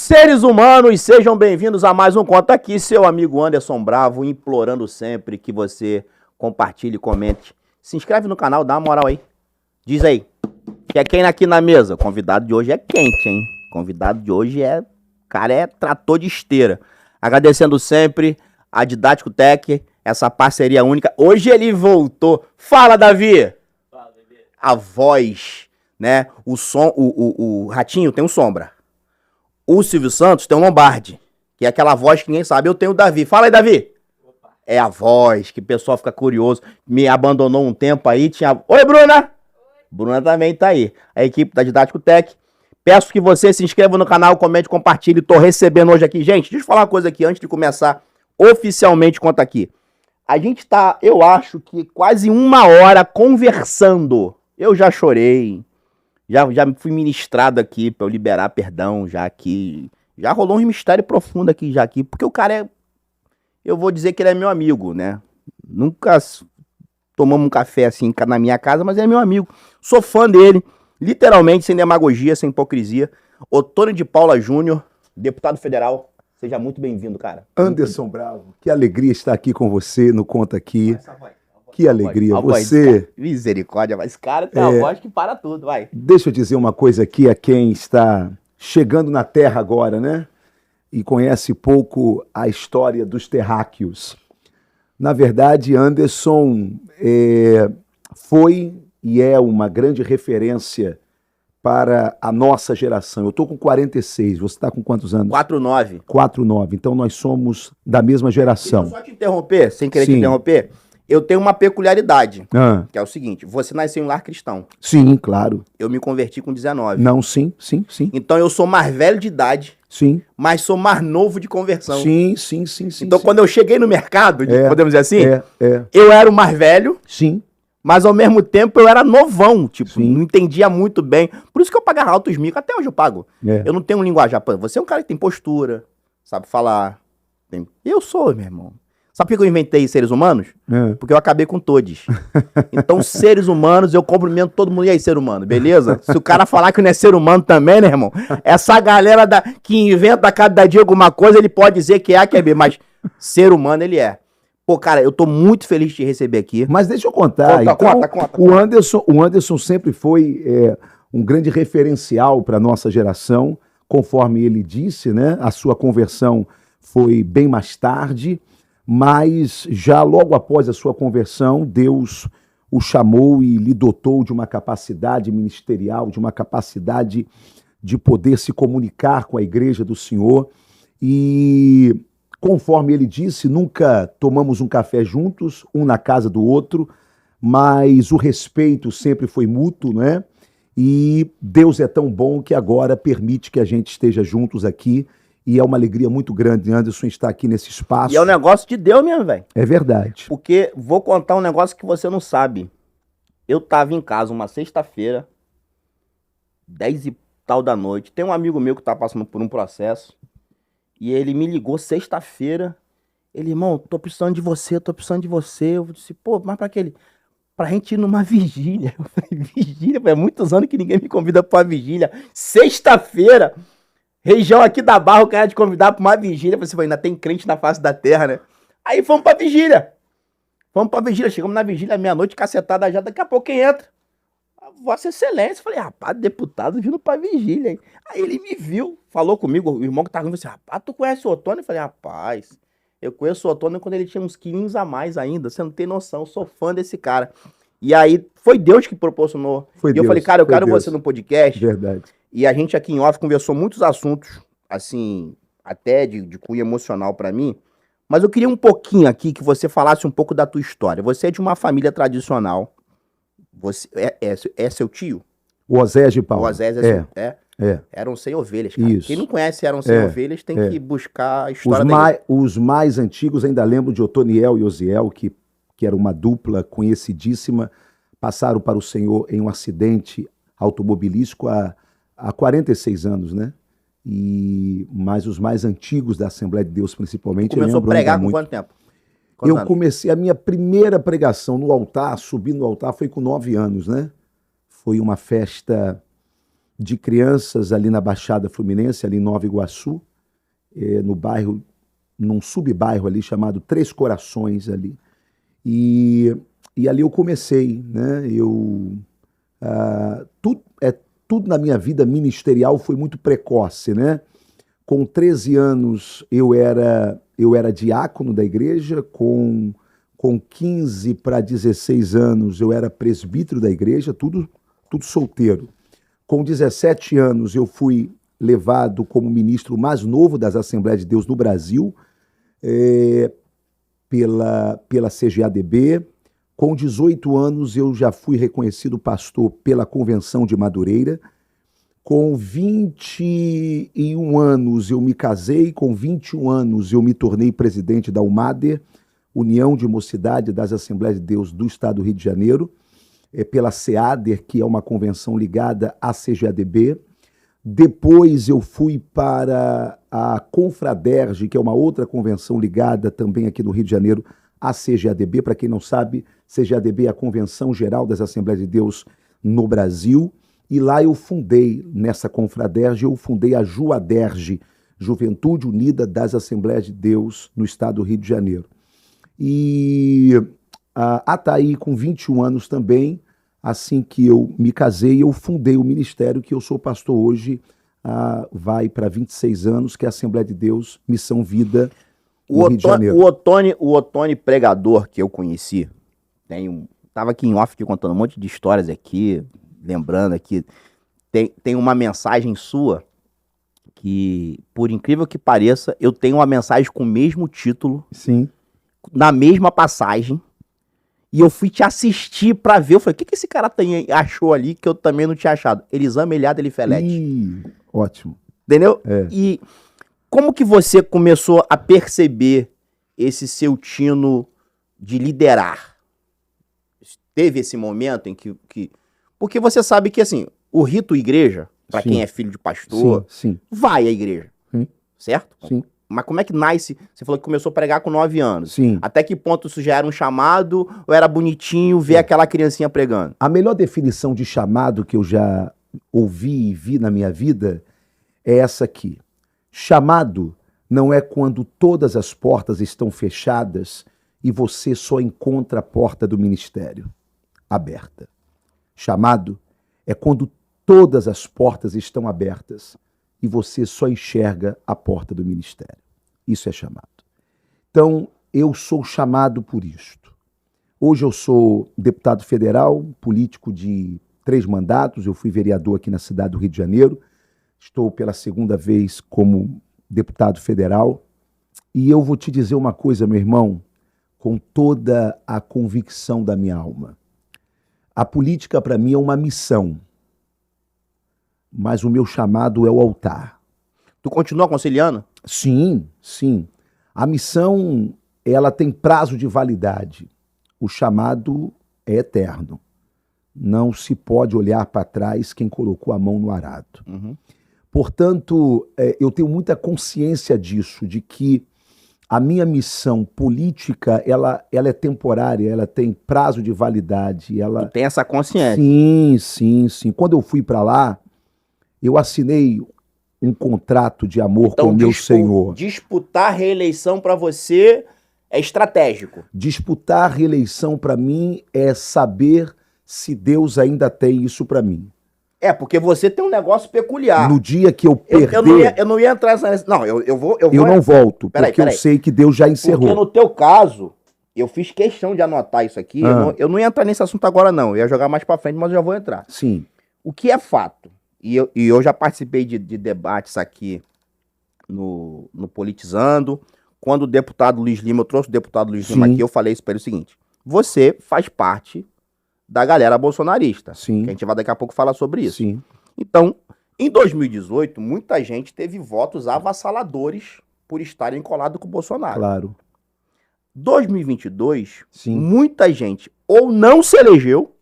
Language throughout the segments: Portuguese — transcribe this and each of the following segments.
Seres humanos, sejam bem-vindos a mais um Conta Aqui, seu amigo Anderson Bravo, implorando sempre que você compartilhe, comente. Se inscreve no canal, dá uma moral aí. Diz aí, que é quem aqui na mesa? O convidado de hoje é quente, hein? O convidado de hoje cara, é trator de esteira. Agradecendo sempre a Didático Tech, essa parceria única. Hoje ele voltou. Fala, Davi! Fala, bebê. A voz, né? O som, o Ratinho tem um Sombra. O Silvio Santos tem um Lombardi, que é aquela voz que ninguém sabe. Eu tenho o Davi. Fala aí, Davi. Opa. É a voz que o pessoal fica curioso. Me abandonou um tempo aí. Oi, Bruna. Oi. Bruna também tá aí. A equipe da Didático Tech. Peço que você se inscreva no canal, comente, compartilhe. Tô recebendo hoje aqui. Gente, deixa eu falar uma coisa aqui antes de começar oficialmente. Conta aqui. A gente tá, eu acho que quase uma hora conversando. Eu já chorei. Já fui ministrado aqui pra eu liberar perdão, já aqui. Já rolou um mistério profundo aqui, já aqui. Porque o cara é... Eu vou dizer que ele é meu amigo, né? Nunca tomamos um café assim na minha casa, mas é meu amigo. Sou fã dele, literalmente, sem demagogia, sem hipocrisia. Otônio de Paula Júnior, deputado federal. Seja muito bem-vindo, cara. Anderson Bravo, que alegria estar aqui com você no Conta Aqui. Que alegria, A voz, você... Misericórdia, mas cara tem uma voz que para tudo, vai. Deixa eu dizer uma coisa aqui a quem está chegando na Terra agora, né? E conhece pouco a história dos terráqueos. Na verdade, Anderson foi e é uma grande referência para a nossa geração. Eu estou com 46, você está com quantos anos? 4'9". 4'9", então nós somos da mesma geração. Deixa eu só te interromper, sem querer te Sim. interromper. Eu tenho uma peculiaridade, Ah, que é o seguinte, você nasceu em lar cristão. sim, claro. Eu me converti com 19. Não, sim. Então eu sou mais velho de idade, Sim. mas sou mais novo de conversão. Sim. Então quando eu cheguei no mercado, podemos dizer assim, É. eu era o mais velho, Sim. mas ao mesmo tempo eu era novão, tipo, Sim. não entendia muito bem. Por isso que eu pagava altos micos, até hoje eu pago. É. Eu não tenho um linguajar. Pô, você é um cara que tem postura, sabe falar. Eu sou, meu irmão. Sabe por que eu inventei seres humanos? É. Porque eu acabei com todos. Então, seres humanos, eu cumprimento todo mundo. E aí, ser humano, beleza? Se o cara falar que não é ser humano também, né, irmão? Essa galera que inventa a cada dia alguma coisa, ele pode dizer que é A, que é B, mas ser humano ele é. Pô, cara, eu tô muito feliz de te receber aqui. Mas deixa eu contar. Conta. O Anderson sempre foi um grande referencial para a nossa geração, conforme ele disse, né? A sua conversão foi bem mais tarde, mas já logo após a sua conversão, Deus o chamou e lhe dotou de uma capacidade ministerial, de uma capacidade de poder se comunicar com a igreja do Senhor. E, conforme ele disse, nunca tomamos um café juntos, um na casa do outro, mas o respeito sempre foi mútuo, né? E Deus é tão bom que agora permite que a gente esteja juntos aqui. E é uma alegria muito grande, Anderson, estar aqui nesse espaço. E é um negócio de Deus mesmo, velho. É verdade. Porque vou contar um negócio que você não sabe. Eu tava em casa uma sexta-feira, 10 e tal da noite. Tem um amigo meu que tá passando por um processo. E ele me ligou sexta-feira. Ele, irmão, tô precisando de você. Eu disse, pô, mas pra aquele... Pra gente ir numa vigília. Eu falei, vigília? É muitos anos que ninguém me convida pra uma vigília. Sexta-feira... Região aqui da Barra, o cara te convidar pra uma vigília. Você falou, ainda tem crente na face da terra, né? Aí fomos pra vigília. Chegamos na vigília, meia-noite, cacetada já. Daqui a pouco quem entra? Vossa Excelência. Falei, rapaz, deputado vindo pra vigília. Hein? Aí ele me viu, falou comigo, o irmão que tava comigo, assim, rapaz, tu conhece o Otônio? Eu falei, rapaz, eu conheço o Otônio quando ele tinha uns quilinhos a mais ainda. Você não tem noção, eu sou fã desse cara. E aí, foi Deus que proporcionou. Eu falei, cara, eu quero você no podcast. Verdade. E a gente aqui em off conversou muitos assuntos, assim, até de cunho emocional pra mim. Mas eu queria um pouquinho aqui que você falasse um pouco da tua história. Você é de uma família tradicional. Você é seu tio? O Osés de Paulo. O Osés Eram 100 ovelhas, cara. Isso. Quem não conhece Eram 100 ovelhas tem que buscar a história Os mais antigos ainda lembram de Otoniel e Osiel, que era uma dupla conhecidíssima, passaram para o Senhor em um acidente automobilístico há 46 anos, né? Mas os mais antigos da Assembleia de Deus, principalmente, começou a pregar com quanto tempo? Eu comecei a minha primeira pregação no altar, subir no altar, foi com 9 anos, né? Foi uma festa de crianças ali na Baixada Fluminense, ali em Nova Iguaçu, no bairro, num subbairro ali chamado Três Corações ali. E ali eu comecei, né? Tudo na minha vida ministerial foi muito precoce, né? Com 13 anos eu era diácono da igreja, com 15 para 16 anos eu era presbítero da igreja, tudo solteiro. Com 17 anos eu fui levado como ministro mais novo das Assembleias de Deus no Brasil, pela CGADB. Com 18 anos eu já fui reconhecido pastor pela Convenção de Madureira. Com 21 anos eu me casei, com 21 anos eu me tornei presidente da UMADER, União de Mocidade das Assembleias de Deus do Estado do Rio de Janeiro, pela SEADER, que é uma convenção ligada à CGADB. Depois eu fui para a Confraderge, que é uma outra convenção ligada também aqui no Rio de Janeiro à CGADB. Para quem não sabe, CGADB é a Convenção Geral das Assembleias de Deus no Brasil. E lá eu fundei, nessa Confraderge, eu fundei a JUADERGE, Juventude Unida das Assembleias de Deus no Estado do Rio de Janeiro. E até aí, com 21 anos também, assim que eu me casei, eu fundei o ministério que eu sou pastor hoje, vai para 26 anos, que é a Assembleia de Deus, Missão Vida, no Rio de Janeiro. O Otone pregador que eu conheci, tava aqui em off aqui, contando um monte de histórias aqui, lembrando aqui, tem uma mensagem sua que, por incrível que pareça, eu tenho uma mensagem com o mesmo título, sim, na mesma passagem, e eu fui te assistir pra ver. Eu falei, o que esse cara achou ali que eu também não tinha achado? Elisama Eliada Elifelete. Ótimo. Entendeu? E como que você começou a perceber esse seu tino de liderar? Teve esse momento em que... Porque você sabe que, assim, o rito igreja, pra quem é filho de pastor, sim, vai à igreja, certo? Sim. Mas como é que nasce? Você falou que começou a pregar com 9 anos. Sim. Até que ponto isso já era um chamado ou era bonitinho ver aquela criancinha pregando? A melhor definição de chamado que eu já ouvi e vi na minha vida é essa aqui. Chamado não é quando todas as portas estão fechadas e você só encontra a porta do ministério aberta. Chamado é quando todas as portas estão abertas e você só enxerga a porta do ministério. Isso é chamado. Então, eu sou chamado por isto. Hoje eu sou deputado federal, político de 3 mandatos, eu fui vereador aqui na cidade do Rio de Janeiro, estou pela 2ª vez como deputado federal, e eu vou te dizer uma coisa, meu irmão, com toda a convicção da minha alma. A política, para mim, é uma missão, mas o meu chamado é o altar. Tu continua aconselhando? Sim, sim. A missão, ela tem prazo de validade. O chamado é eterno. Não se pode olhar para trás quem colocou a mão no arado. Portanto, eu tenho muita consciência disso, de que a minha missão política, ela é temporária, ela tem prazo de validade. Tu tem essa consciência? Sim. Quando eu fui para lá, eu assinei um contrato de amor com o meu Senhor. Disputar reeleição para você é estratégico? Disputar a reeleição para mim é saber se Deus ainda tem isso para mim. Porque você tem um negócio peculiar. No dia que eu perder... Eu não ia entrar nessa... Não, eu vou... Eu não volto, porque eu sei que Deus já encerrou. Porque no teu caso, eu fiz questão de anotar isso aqui. Eu não ia entrar nesse assunto agora, não. Eu ia jogar mais pra frente, mas eu já vou entrar. Sim. O que é fato, e eu já participei de debates aqui no Politizando. Quando o deputado Luiz Lima, eu trouxe o deputado Luiz Lima aqui, eu falei isso pra ele o seguinte: você faz parte da galera bolsonarista. Sim. Que a gente vai daqui a pouco falar sobre isso. Sim. Então, em 2018, muita gente teve votos avassaladores por estarem colados com o Bolsonaro. Claro. 2022, muita gente ou não se elegeu,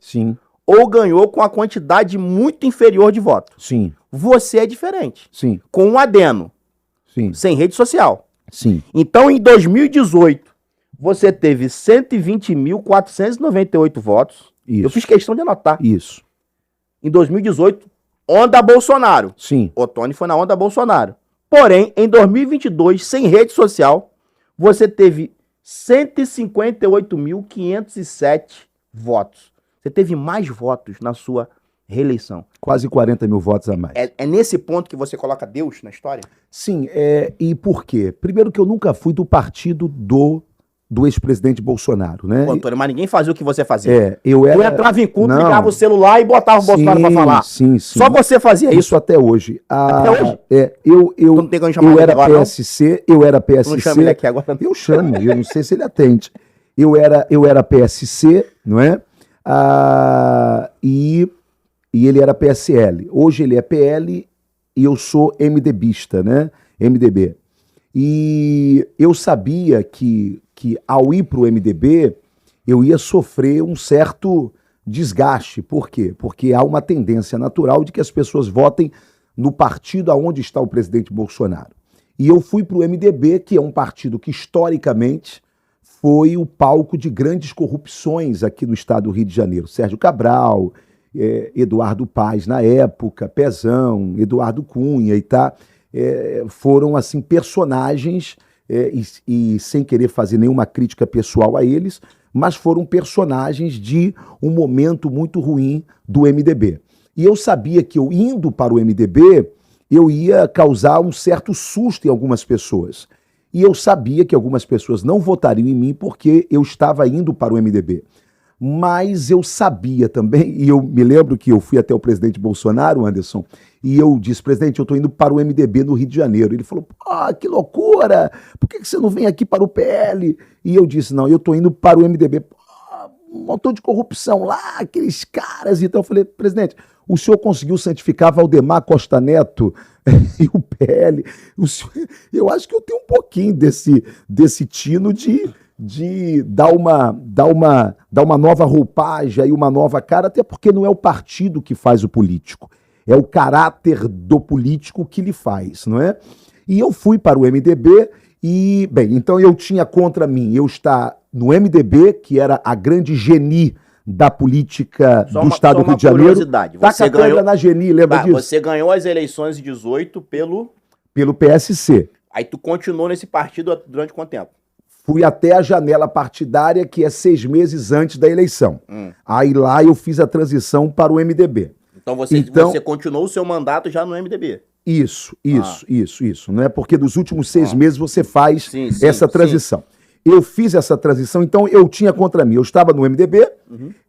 ou ganhou com a quantidade muito inferior de votos. Você é diferente. Com um adeno. Sem rede social. Então, em 2018, você teve 120.498 votos. Isso. Eu fiz questão de anotar. Isso. Em 2018, onda Bolsonaro. Sim. Ottoni foi na onda Bolsonaro. Porém, em 2022, sem rede social, você teve 158.507 votos. Você teve mais votos na sua reeleição. Quase 40 mil votos a mais. É nesse ponto que você coloca Deus na história? Sim, e por quê? Primeiro que eu nunca fui do partido do ex-presidente Bolsonaro, né? Pô, Antônio, mas ninguém fazia o que você fazia. Eu era... Tu entrava em culto, Não. ligava o celular e botava o Bolsonaro pra falar. Sim. Só você fazia isso. Isso até hoje. Até hoje? Eu não tem como chamar eu ele era agora, PSC, eu era PSC. Não chama ele aqui agora. Eu chamo, eu não sei se ele atende. Eu era PSC, não é? E ele era PSL. Hoje ele é PL e eu sou MDBista, né? MDB. E eu sabia que ao ir para o MDB, eu ia sofrer um certo desgaste. Por quê? Porque há uma tendência natural de que as pessoas votem no partido aonde está o presidente Bolsonaro. E eu fui para o MDB, que é um partido que historicamente foi o palco de grandes corrupções aqui no estado do Rio de Janeiro. Sérgio Cabral, Eduardo Paes na época, Pezão, Eduardo Cunha e tá, foram assim personagens, e sem querer fazer nenhuma crítica pessoal a eles, mas foram personagens de um momento muito ruim do MDB. E eu sabia que eu indo para o MDB, eu ia causar um certo susto em algumas pessoas. E eu sabia que algumas pessoas não votariam em mim porque eu estava indo para o MDB. Mas eu sabia também, e eu me lembro que eu fui até o presidente Bolsonaro, Anderson, e eu disse, presidente, eu estou indo para o MDB no Rio de Janeiro. Ele falou, que loucura, por que você não vem aqui para o PL? E eu disse, não, eu estou indo para o MDB. Um montão de corrupção lá, aqueles caras. Então eu falei, presidente, o senhor conseguiu santificar Valdemar Costa Neto e o PL? Eu acho que eu tenho um pouquinho desse tino de dar uma nova roupagem e uma nova cara, até porque não é o partido que faz o político, é o caráter do político que lhe faz, não é? E eu fui para o MDB e, bem, então eu tinha contra mim eu estar no MDB, que era a grande geni da política do estado do Rio de Janeiro. Curiosidade. Você ganhou na geni, lembra disso? Você ganhou as eleições de 18 pelo PSC. Aí tu continuou nesse partido durante quanto tempo? Fui até a janela partidária, que é 6 meses antes da eleição. Aí lá eu fiz a transição para o MDB. Então você continuou o seu mandato já no MDB? Isso. Não é porque dos últimos 6 meses você faz essa transição. Eu fiz essa transição, então eu tinha contra mim. Eu estava no MDB,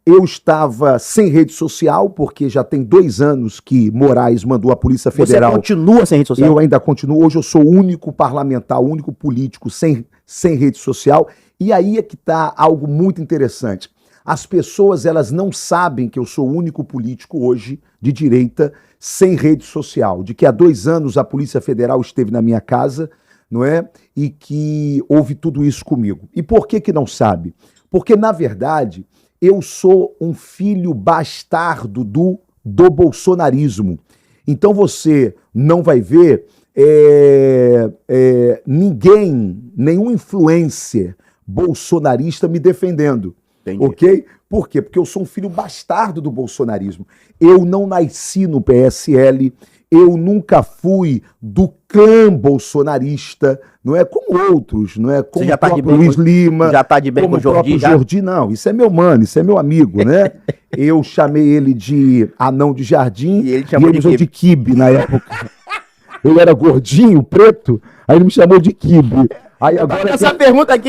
eu estava sem rede social, porque já tem 2 anos que Moraes mandou a Polícia Federal. Você continua sem rede social? Eu ainda continuo. Hoje eu sou o único parlamentar, o único político sem rede social. E aí é que está algo muito interessante. As pessoas, elas não sabem que eu sou o único político hoje de direita sem rede social. De que há 2 anos a Polícia Federal esteve na minha casa, não é? E que houve tudo isso comigo. E por que não sabe? Porque, na verdade, eu sou um filho bastardo do bolsonarismo. Então você não vai ver nenhum influencer bolsonarista me defendendo. Entendi. Ok? Por quê? Porque eu sou um filho bastardo do bolsonarismo. Eu não nasci no PSL, eu nunca fui do clã bolsonarista, não é? Como outros, não é? Como você já tá o próprio Luiz Lima. Já tá de bem com o Jordi? Jordi, não. Isso é meu mano, isso é meu amigo, né? Eu chamei ele de anão de jardim e ele chamou de Kibe na época. Eu era gordinho, preto, aí ele me chamou de Kibe. Aí agora essa pergunta aqui,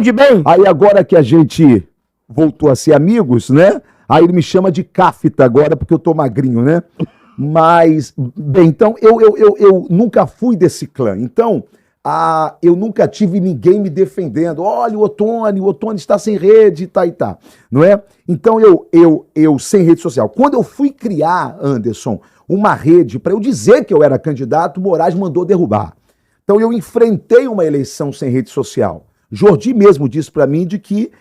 de bem? Aí agora que a gente voltou a ser amigos, né? Aí ele me chama de Cáfita agora, porque eu tô magrinho, né? Mas, bem, então eu nunca fui desse clã. Então, eu nunca tive ninguém me defendendo. Olha, o Ottoni está sem rede, tá, não é? Então, eu sem rede social. Quando eu fui criar, Anderson, uma rede para eu dizer que eu era candidato, Moraes mandou derrubar. Então, eu enfrentei uma eleição sem rede social. Jordi mesmo disse para mim de que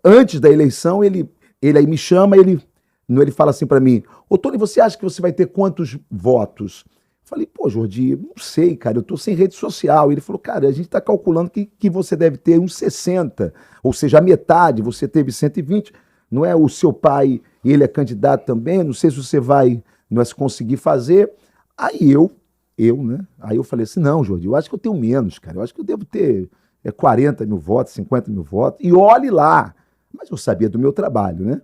antes da eleição, ele aí me chama, ele fala assim para mim, Ottoni, você acha que você vai ter quantos votos? Falei, pô, Jordi, não sei, cara, eu tô sem rede social. Ele falou, cara, a gente tá calculando que você deve ter uns 60, ou seja, a metade, você teve 120, não é? O seu pai, ele é candidato também, não sei se você vai nós conseguir fazer. Aí né? Aí eu falei assim, não, Jordi, eu acho que eu tenho menos, cara. Eu acho que eu devo ter 40 mil votos, 50 mil votos. E olhe lá. Mas eu sabia do meu trabalho, né?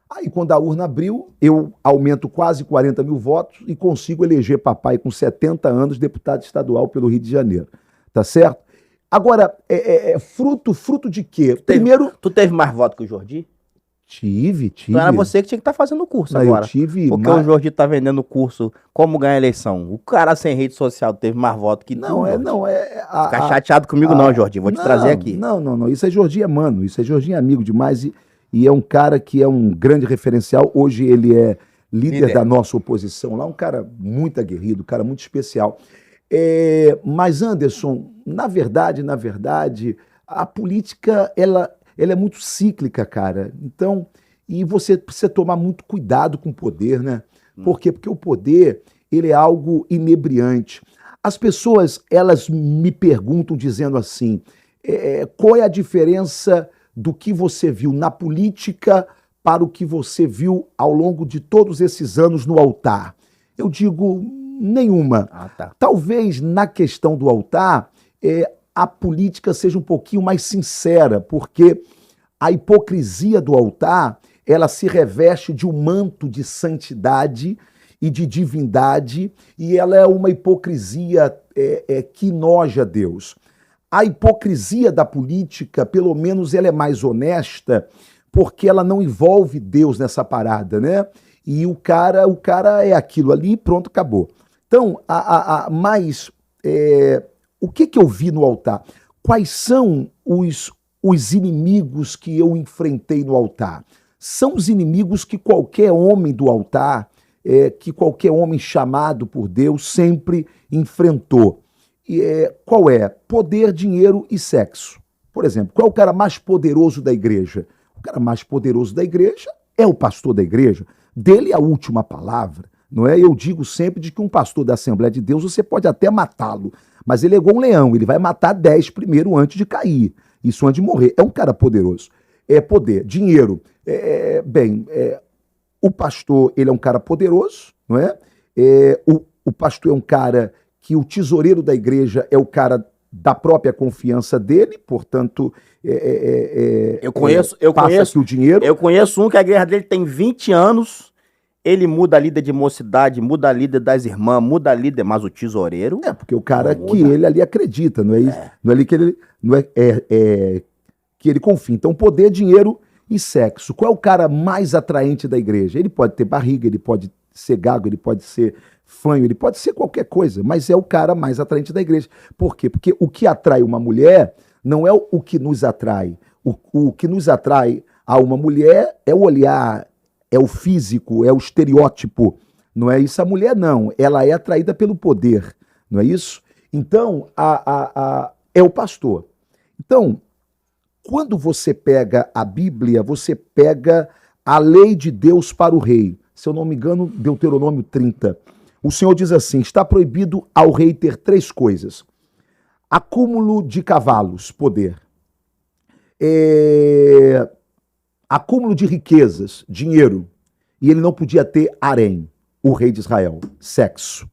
Aí, quando a urna abriu, eu aumento quase 40 mil votos e consigo eleger papai com 70 anos, deputado estadual pelo Rio de Janeiro. Tá certo? Agora, fruto de quê? Tu teve mais voto que o Jordi? Tive. Então era você que tinha que estar fazendo o curso Não, agora. eu tive Porque o Jordi tá vendendo o curso Como Ganhar Eleição. O cara sem rede social teve mais voto que tu, Jordi. Fica chateado comigo não, Jordi. Vou te trazer aqui. Não. Isso é Jorginho, mano. Isso é Jorginho amigo demais e é um cara que é um grande referencial. Hoje ele é líder da nossa oposição lá, um cara muito aguerrido, um cara muito especial. Mas, Anderson, na verdade, a política, ela é muito cíclica, cara. Então, e você precisa tomar muito cuidado com o poder, né? Por quê? Porque o poder, ele é algo inebriante. As pessoas, elas me perguntam dizendo assim, qual é a diferença do que você viu na política para o que você viu ao longo de todos esses anos no altar? Eu digo, nenhuma. Tá. Talvez na questão do altar, a política seja um pouquinho mais sincera, porque a hipocrisia do altar, ela se reveste de um manto de santidade e de divindade, e ela é uma hipocrisia que noja Deus. A hipocrisia da política, pelo menos ela é mais honesta, porque ela não envolve Deus nessa parada, né? E o cara é aquilo ali e pronto, acabou. Então, mas o que eu vi no altar? Quais são os inimigos que eu enfrentei no altar? São os inimigos que qualquer homem do altar, que qualquer homem chamado por Deus sempre enfrentou. Qual é? Poder, dinheiro e sexo. Por exemplo, qual é o cara mais poderoso da igreja? O cara mais poderoso da igreja é o pastor da igreja. Dele é a última palavra, não é? Eu digo sempre de que um pastor da Assembleia de Deus, você pode até matá-lo, mas ele é igual um leão, ele vai matar 10 primeiro antes de cair, isso antes de morrer. É um cara poderoso. Poder, dinheiro. O pastor, ele é um cara poderoso, não é? O pastor é um cara que o tesoureiro da igreja é o cara da própria confiança dele, portanto, eu conheço aqui o dinheiro. Eu conheço um que a igreja dele tem 20 anos, ele muda a líder de mocidade, muda a líder das irmãs, muda a líder, mas o tesoureiro... porque o cara que ele ali acredita, não é isso? Não é ali que ele... Não que ele confia. Então, poder, dinheiro e sexo. Qual é o cara mais atraente da igreja? Ele pode ter barriga, ele pode ser gago, ele pode ser fanho, ele pode ser qualquer coisa, mas é o cara mais atraente da igreja. Por quê? Porque o que atrai uma mulher não é o que nos atrai. O que nos atrai a uma mulher é o olhar, é o físico, é o estereótipo. Não é isso a mulher, não. Ela é atraída pelo poder, não é isso? Então, é o pastor. Então, quando você pega a Bíblia, você pega a lei de Deus para o rei. Se eu não me engano, Deuteronômio 30. O Senhor diz assim, está proibido ao rei ter 3 coisas. Acúmulo de cavalos, poder. Acúmulo de riquezas, dinheiro. E ele não podia ter harém, o rei de Israel, sexo.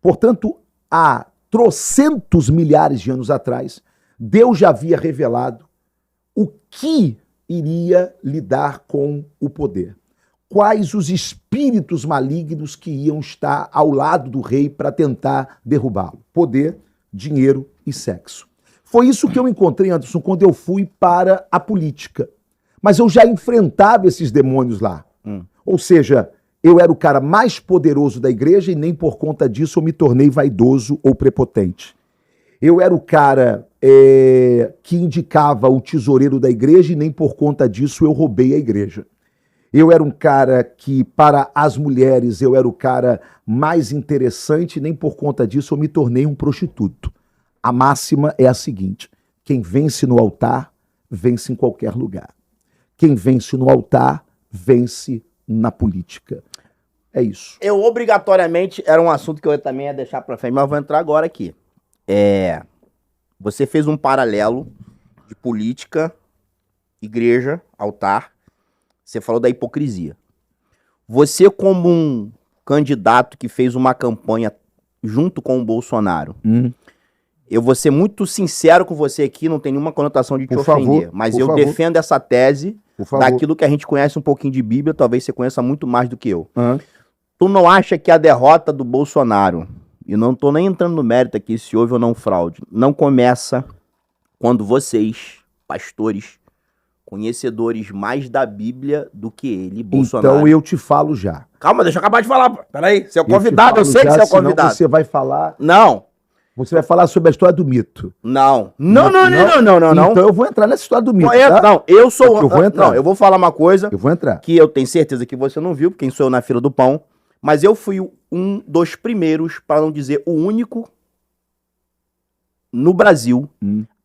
Portanto, há trocentos milhares de anos atrás, Deus já havia revelado o que iria lidar com o poder. Quais os espíritos malignos que iam estar ao lado do rei para tentar derrubá-lo. Poder, dinheiro e sexo. Foi isso que eu encontrei, Anderson, quando eu fui para a política. Mas eu já enfrentava esses demônios lá. Ou seja, eu era o cara mais poderoso da igreja e nem por conta disso eu me tornei vaidoso ou prepotente. Eu era o cara que indicava o tesoureiro da igreja e nem por conta disso eu roubei a igreja. Eu era um cara que, para as mulheres, eu era o cara mais interessante e nem por conta disso eu me tornei um prostituto. A máxima é a seguinte, quem vence no altar, vence em qualquer lugar. Quem vence no altar, vence na política. É isso. Eu obrigatoriamente, era um assunto que eu também ia deixar para frente, mas eu vou entrar agora aqui. Você fez um paralelo de política, igreja, altar. Você falou da hipocrisia. Você como candidato que fez uma campanha junto com o Bolsonaro. Eu vou ser muito sincero com você aqui, não tem nenhuma conotação de te ofender, mas eu defendo essa tese daquilo que a gente conhece um pouquinho de Bíblia, talvez você conheça muito mais do que eu. Tu não acha que a derrota do Bolsonaro, e não tô nem entrando no mérito aqui se houve ou não fraude, não começa quando vocês, pastores, conhecedores mais da Bíblia do que ele, Bolsonaro. Então eu te falo já. Calma, deixa eu acabar de falar. Peraí, você é o convidado, eu sei que você é o convidado. Você vai falar... Não. Você vai falar sobre a história do mito. Não. Não. Então eu vou entrar nessa história do mito, tá? Não, eu sou... Eu vou entrar. Não, eu vou falar uma coisa... Eu vou entrar. Que eu tenho certeza que você não viu, porque quem sou eu na fila do pão, mas eu fui um dos primeiros, para não dizer o único, no Brasil,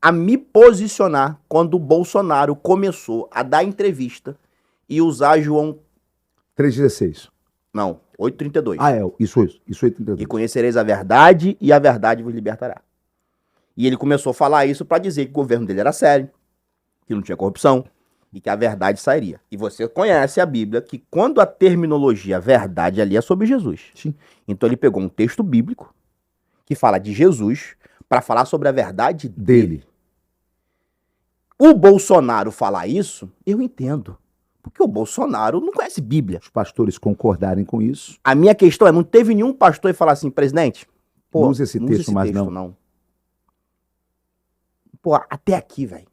a me posicionar quando o Bolsonaro começou a dar entrevista e usar João... 3,16. Não, 8,32. Isso, 8,32. E conhecereis a verdade e a verdade vos libertará. E ele começou a falar isso para dizer que o governo dele era sério, que não tinha corrupção e que a verdade sairia. E você conhece a Bíblia, que quando a terminologia verdade ali é sobre Jesus. Sim. Então ele pegou um texto bíblico que fala de Jesus para falar sobre a verdade dele. O Bolsonaro falar isso, eu entendo. Porque o Bolsonaro não conhece Bíblia. Os pastores concordarem com isso. A minha questão é, não teve nenhum pastor e falar assim, presidente, não use esse texto mais não. Pô, até aqui, velho.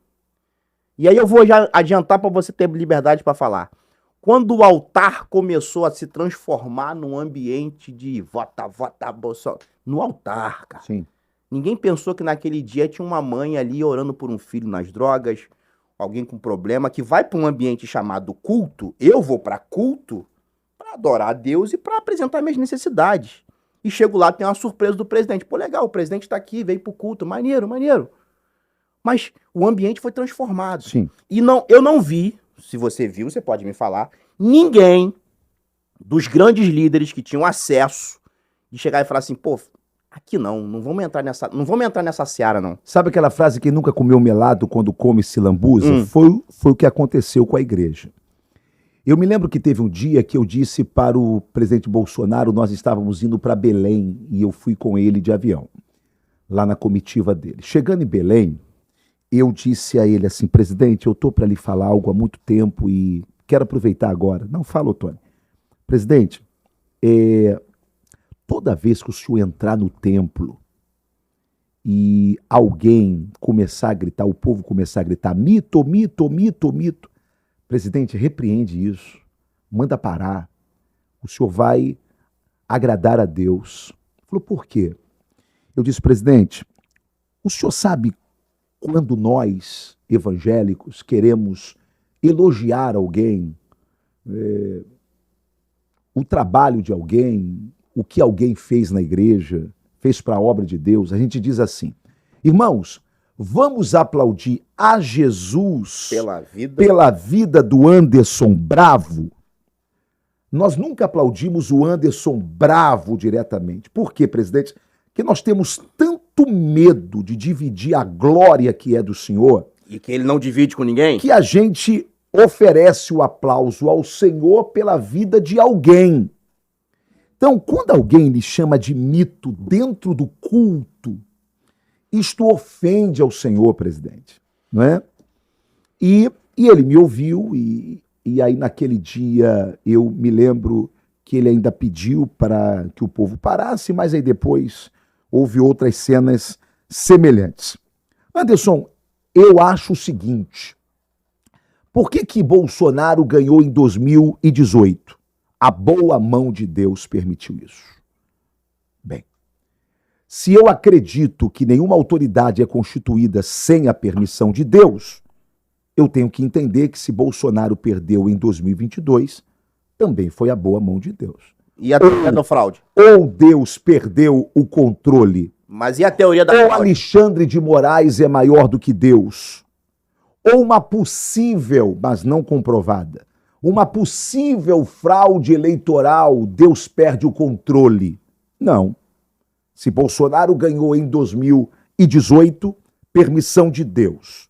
E aí eu vou já adiantar para você ter liberdade para falar. Quando o altar começou a se transformar num ambiente de vota Bolsonaro. No altar, cara. Sim. Ninguém pensou que naquele dia tinha uma mãe ali orando por um filho nas drogas, alguém com problema, que vai para um ambiente chamado culto. Eu vou para culto para adorar a Deus e para apresentar minhas necessidades. E chego lá, tem uma surpresa do presidente. Pô, legal, o presidente está aqui, veio pro culto. Maneiro. Mas o ambiente foi transformado. Sim. E não, eu não vi, se você viu, você pode me falar, ninguém dos grandes líderes que tinham acesso de chegar e falar assim, pô, aqui não vamos entrar nessa seara, não. Sabe aquela frase que nunca comeu melado quando come se lambuza? Foi o que aconteceu com a igreja. Eu me lembro que teve um dia que eu disse para o presidente Bolsonaro, nós estávamos indo para Belém e eu fui com ele de avião, lá na comitiva dele. Chegando em Belém, eu disse a ele assim, presidente, eu estou para lhe falar algo há muito tempo e quero aproveitar agora. Não, fala, Tony. Presidente, toda vez que o senhor entrar no templo e alguém começar a gritar, o povo começar a gritar, mito, presidente, repreende isso, manda parar, o senhor vai agradar a Deus. Ele falou, por quê? Eu disse, presidente, o senhor sabe quando nós, evangélicos, queremos elogiar alguém, o trabalho de alguém, o que alguém fez na igreja, fez para a obra de Deus, a gente diz assim, irmãos, vamos aplaudir a Jesus pela vida do Anderson Bravo. Nós nunca aplaudimos o Anderson Bravo diretamente. Por quê, presidente? Porque nós temos tanto medo de dividir a glória que é do Senhor. E que ele não divide com ninguém? Que a gente oferece o aplauso ao Senhor pela vida de alguém. Então, quando alguém lhe chama de mito dentro do culto, isto ofende ao Senhor, presidente, não é? E ele me ouviu e aí naquele dia eu me lembro que ele ainda pediu para que o povo parasse, mas aí depois houve outras cenas semelhantes. Anderson, eu acho o seguinte, por que Bolsonaro ganhou em 2018? A boa mão de Deus permitiu isso. Bem, se eu acredito que nenhuma autoridade é constituída sem a permissão de Deus, eu tenho que entender que se Bolsonaro perdeu em 2022, também foi a boa mão de Deus. E a teoria da fraude? Ou Deus perdeu o controle. Mas e a teoria da fraude? Ou Alexandre de Moraes é maior do que Deus. Ou uma possível, mas não comprovada, uma possível fraude eleitoral, Deus perde o controle. Não. Se Bolsonaro ganhou em 2018, permissão de Deus.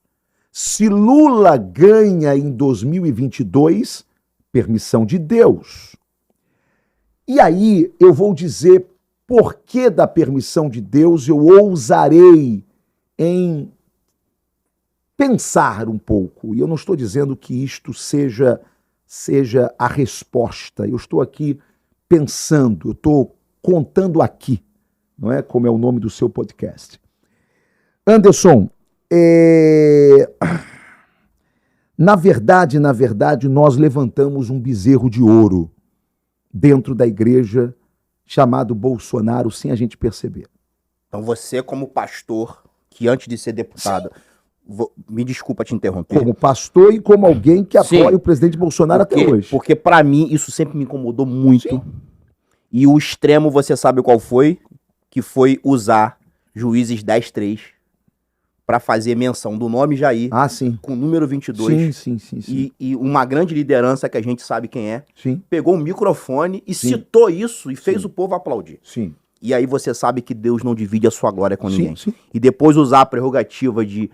Se Lula ganha em 2022, permissão de Deus. E aí eu vou dizer por que da permissão de Deus eu ousarei em pensar um pouco. E eu não estou dizendo que isto seja a resposta. Eu estou aqui pensando, eu estou contando aqui, não é? Como é o nome do seu podcast. Anderson, na verdade, nós levantamos um bezerro de ouro dentro da igreja chamado Bolsonaro sem a gente perceber. Então você, como pastor, que antes de ser deputado, me desculpa te interromper. Como pastor e como alguém que apoia o presidente Bolsonaro até hoje. Porque para mim isso sempre me incomodou muito. Sim. E o extremo, você sabe qual foi? Que foi usar Juízes 10:3 para fazer menção do nome Jair, com o número 22. Sim. E uma grande liderança que a gente sabe quem é, sim, pegou o microfone e citou isso e fez o povo aplaudir. Sim. E aí você sabe que Deus não divide a sua glória com ninguém. Sim. E depois usar a prerrogativa de,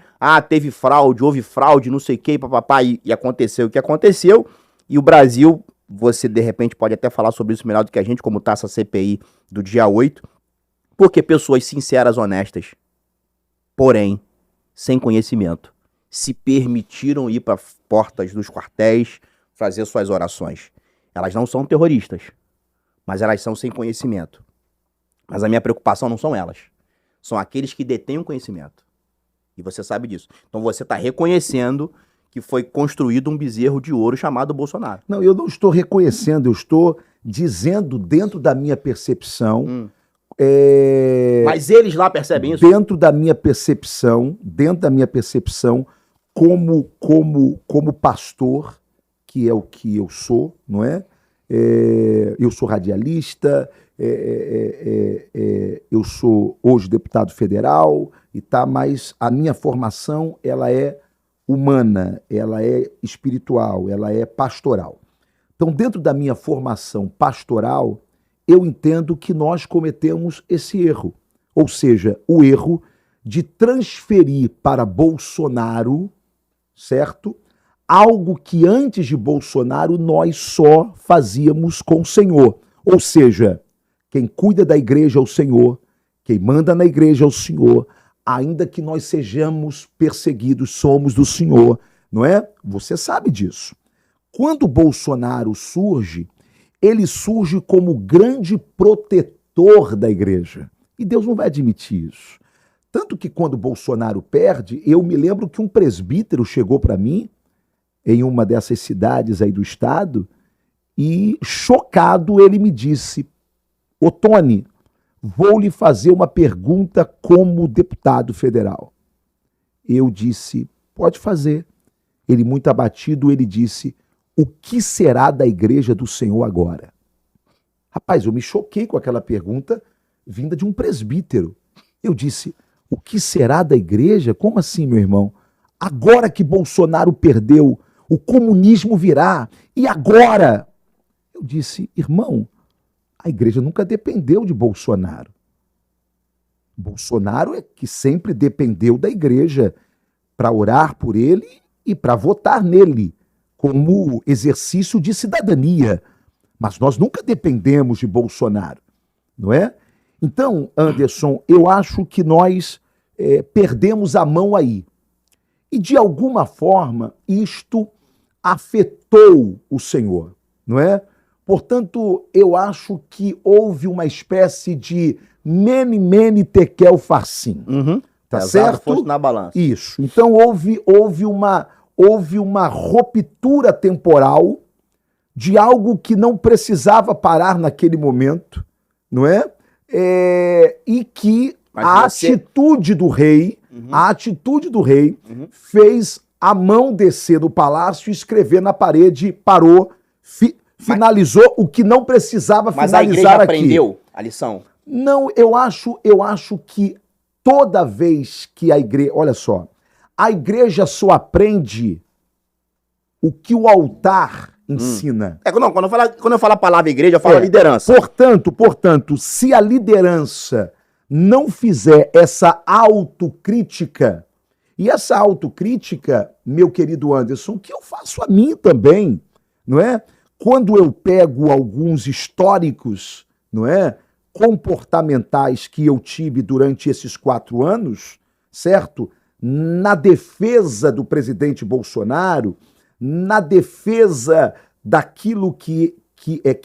teve fraude, houve fraude, não sei o que, papapá, e aconteceu o que aconteceu. E o Brasil, você de repente pode até falar sobre isso melhor do que a gente, como tá essa CPI do dia 8, porque pessoas sinceras, honestas, porém, sem conhecimento, se permitiram ir para portas dos quartéis, fazer suas orações. Elas não são terroristas, mas elas são sem conhecimento. Mas a minha preocupação não são elas. São aqueles que detêm o conhecimento. E você sabe disso. Então você está reconhecendo que foi construído um bezerro de ouro chamado Bolsonaro. Não, eu não estou reconhecendo, eu estou dizendo dentro da minha percepção... Mas eles lá percebem isso? Dentro da minha percepção, como pastor, que é o que eu sou, não é? Eu sou radialista, eu sou hoje deputado federal, mas a minha formação ela é humana, ela é espiritual, ela é pastoral. Então, dentro da minha formação pastoral, eu entendo que nós cometemos esse erro, ou seja, o erro de transferir para Bolsonaro, certo? Algo que antes de Bolsonaro nós só fazíamos com o Senhor. Ou seja, quem cuida da igreja é o Senhor, quem manda na igreja é o Senhor, ainda que nós sejamos perseguidos, somos do Senhor, não é? Você sabe disso. Quando Bolsonaro surge, ele surge como grande protetor da igreja. E Deus não vai admitir isso. Tanto que quando Bolsonaro perde, eu me lembro que um presbítero chegou para mim, em uma dessas cidades aí do estado, e chocado ele me disse: "Ô Tony, vou lhe fazer uma pergunta como deputado federal." Eu disse: "Pode fazer." Ele, muito abatido, ele disse: "O que será da igreja do Senhor agora?" Rapaz, eu me choquei com aquela pergunta vinda de um presbítero. Eu disse: "O que será da igreja? Como assim, meu irmão? Agora que Bolsonaro perdeu, o comunismo virá. E agora?" Eu disse: "Irmão, a igreja nunca dependeu de Bolsonaro. Bolsonaro é que sempre dependeu da igreja para orar por ele e para votar nele, como exercício de cidadania. Mas nós nunca dependemos de Bolsonaro, não é?" Então, Anderson, eu acho que nós perdemos a mão aí. E, de alguma forma, isto afetou o Senhor, não é? Portanto, eu acho que houve uma espécie de mene tekel farsim. Tá certo? Fosse na balança. Isso. Então, houve uma ruptura temporal de algo que não precisava parar naquele momento, não é? E que atitude do rei, a atitude do rei fez a mão descer do palácio e escrever na parede, parou, finalizou o que não precisava finalizar aqui. Mas a igreja aprendeu a lição? Não, eu acho que toda vez que a igreja... Olha só, a igreja só aprende o que o altar ensina. Quando eu falo a palavra igreja, eu falo liderança. Portanto, se a liderança não fizer essa autocrítica, e essa autocrítica, meu querido Anderson, que eu faço a mim também, não é? quando eu pego alguns históricos, não é, comportamentais que eu tive durante esses 4 anos, certo? Na defesa do presidente Bolsonaro, na defesa daquilo que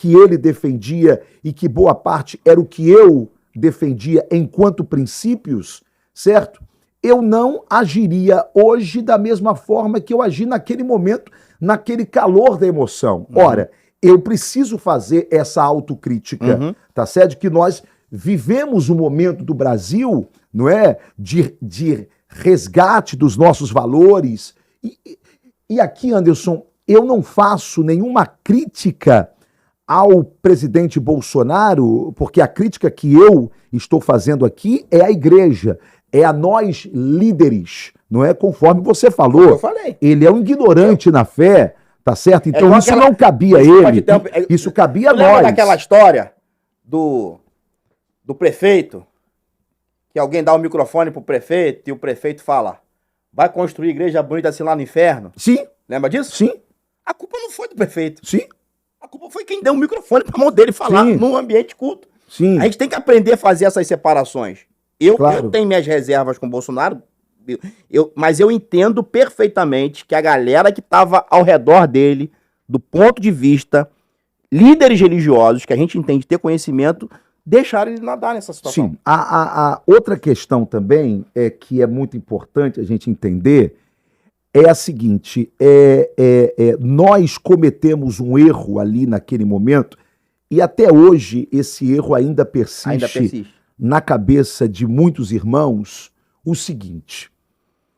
ele defendia e que boa parte era o que eu defendia enquanto princípios, certo? Eu não agiria hoje da mesma forma que eu agi naquele momento, naquele calor da emoção. Ora, eu preciso fazer essa autocrítica, tá certo? Que nós vivemos um momento do Brasil, não é? De resgate dos nossos valores. E aqui, Anderson, eu não faço nenhuma crítica ao presidente Bolsonaro, porque a crítica que eu estou fazendo aqui é à igreja, é a nós líderes, não é? Conforme você falou. Eu falei. Ele é um ignorante na fé, tá certo? Então isso não cabia a ele, isso cabia a nós. Lembra daquela história do prefeito, que alguém dá o microfone pro prefeito e o prefeito fala, vai construir igreja bonita assim lá no inferno? Sim. Lembra disso? Sim. A culpa não foi do prefeito. Sim. A culpa foi quem deu o microfone pra mão dele falar num ambiente culto. Sim. A gente tem que aprender a fazer essas separações. Eu tenho minhas reservas com o Bolsonaro, mas eu entendo perfeitamente que a galera que estava ao redor dele, do ponto de vista, líderes religiosos, que a gente entende ter conhecimento, deixaram ele nadar nessa situação. Sim. A outra questão também, que é muito importante a gente entender, é a seguinte, nós cometemos um erro ali naquele momento, e até hoje esse erro ainda persiste. Na cabeça de muitos irmãos, o seguinte,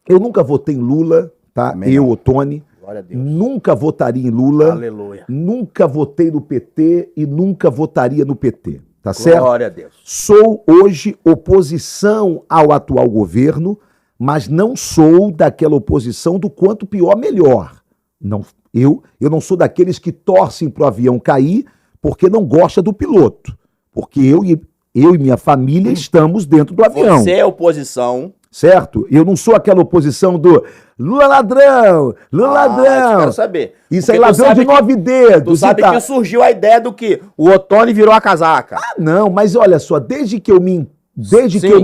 eu nunca votei em Lula, tá? Amém. Eu, Ottoni, Glória a Deus. Nunca votaria em Lula, Aleluia. Nunca votei no PT e nunca votaria no PT, tá certo? Glória a Deus. Sou hoje oposição ao atual governo, mas não sou daquela oposição do quanto pior, melhor. Não, eu não sou daqueles que torcem pro avião cair porque não gosta do piloto, porque eu e minha família estamos dentro do avião. Você é oposição. Certo? Eu não sou aquela oposição do Lula ladrão, Lula ladrão. Eu quero saber. Isso aí, ladrão de 9 dedos. Tu sabe que surgiu a ideia do que o Ottoni virou a casaca. Ah, não, mas olha só, desde que eu me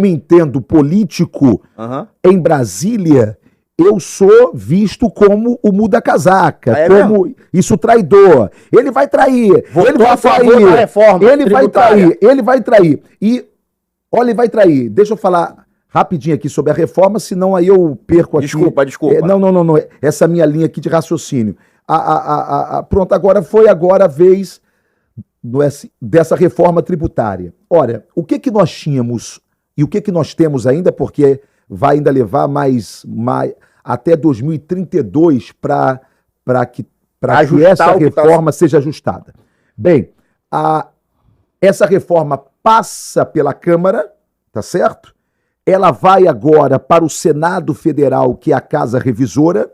entendo político em Brasília, eu sou visto como o muda-casaca, como mesmo? Isso traidor. Ele vai trair, ele vai trair, reforma ele vai trair, ele vai trair. E, olha, ele vai trair. Deixa eu falar rapidinho aqui sobre a reforma, senão aí eu perco aqui. Desculpa. Não. Essa minha linha aqui de raciocínio. Pronto, agora foi a vez dessa reforma tributária. Olha, o que nós tínhamos e o que nós temos ainda, porque vai ainda levar mais até 2032 para que essa reforma seja ajustada. Bem, essa reforma passa pela Câmara, tá certo? Ela vai agora para o Senado Federal, que é a casa revisora.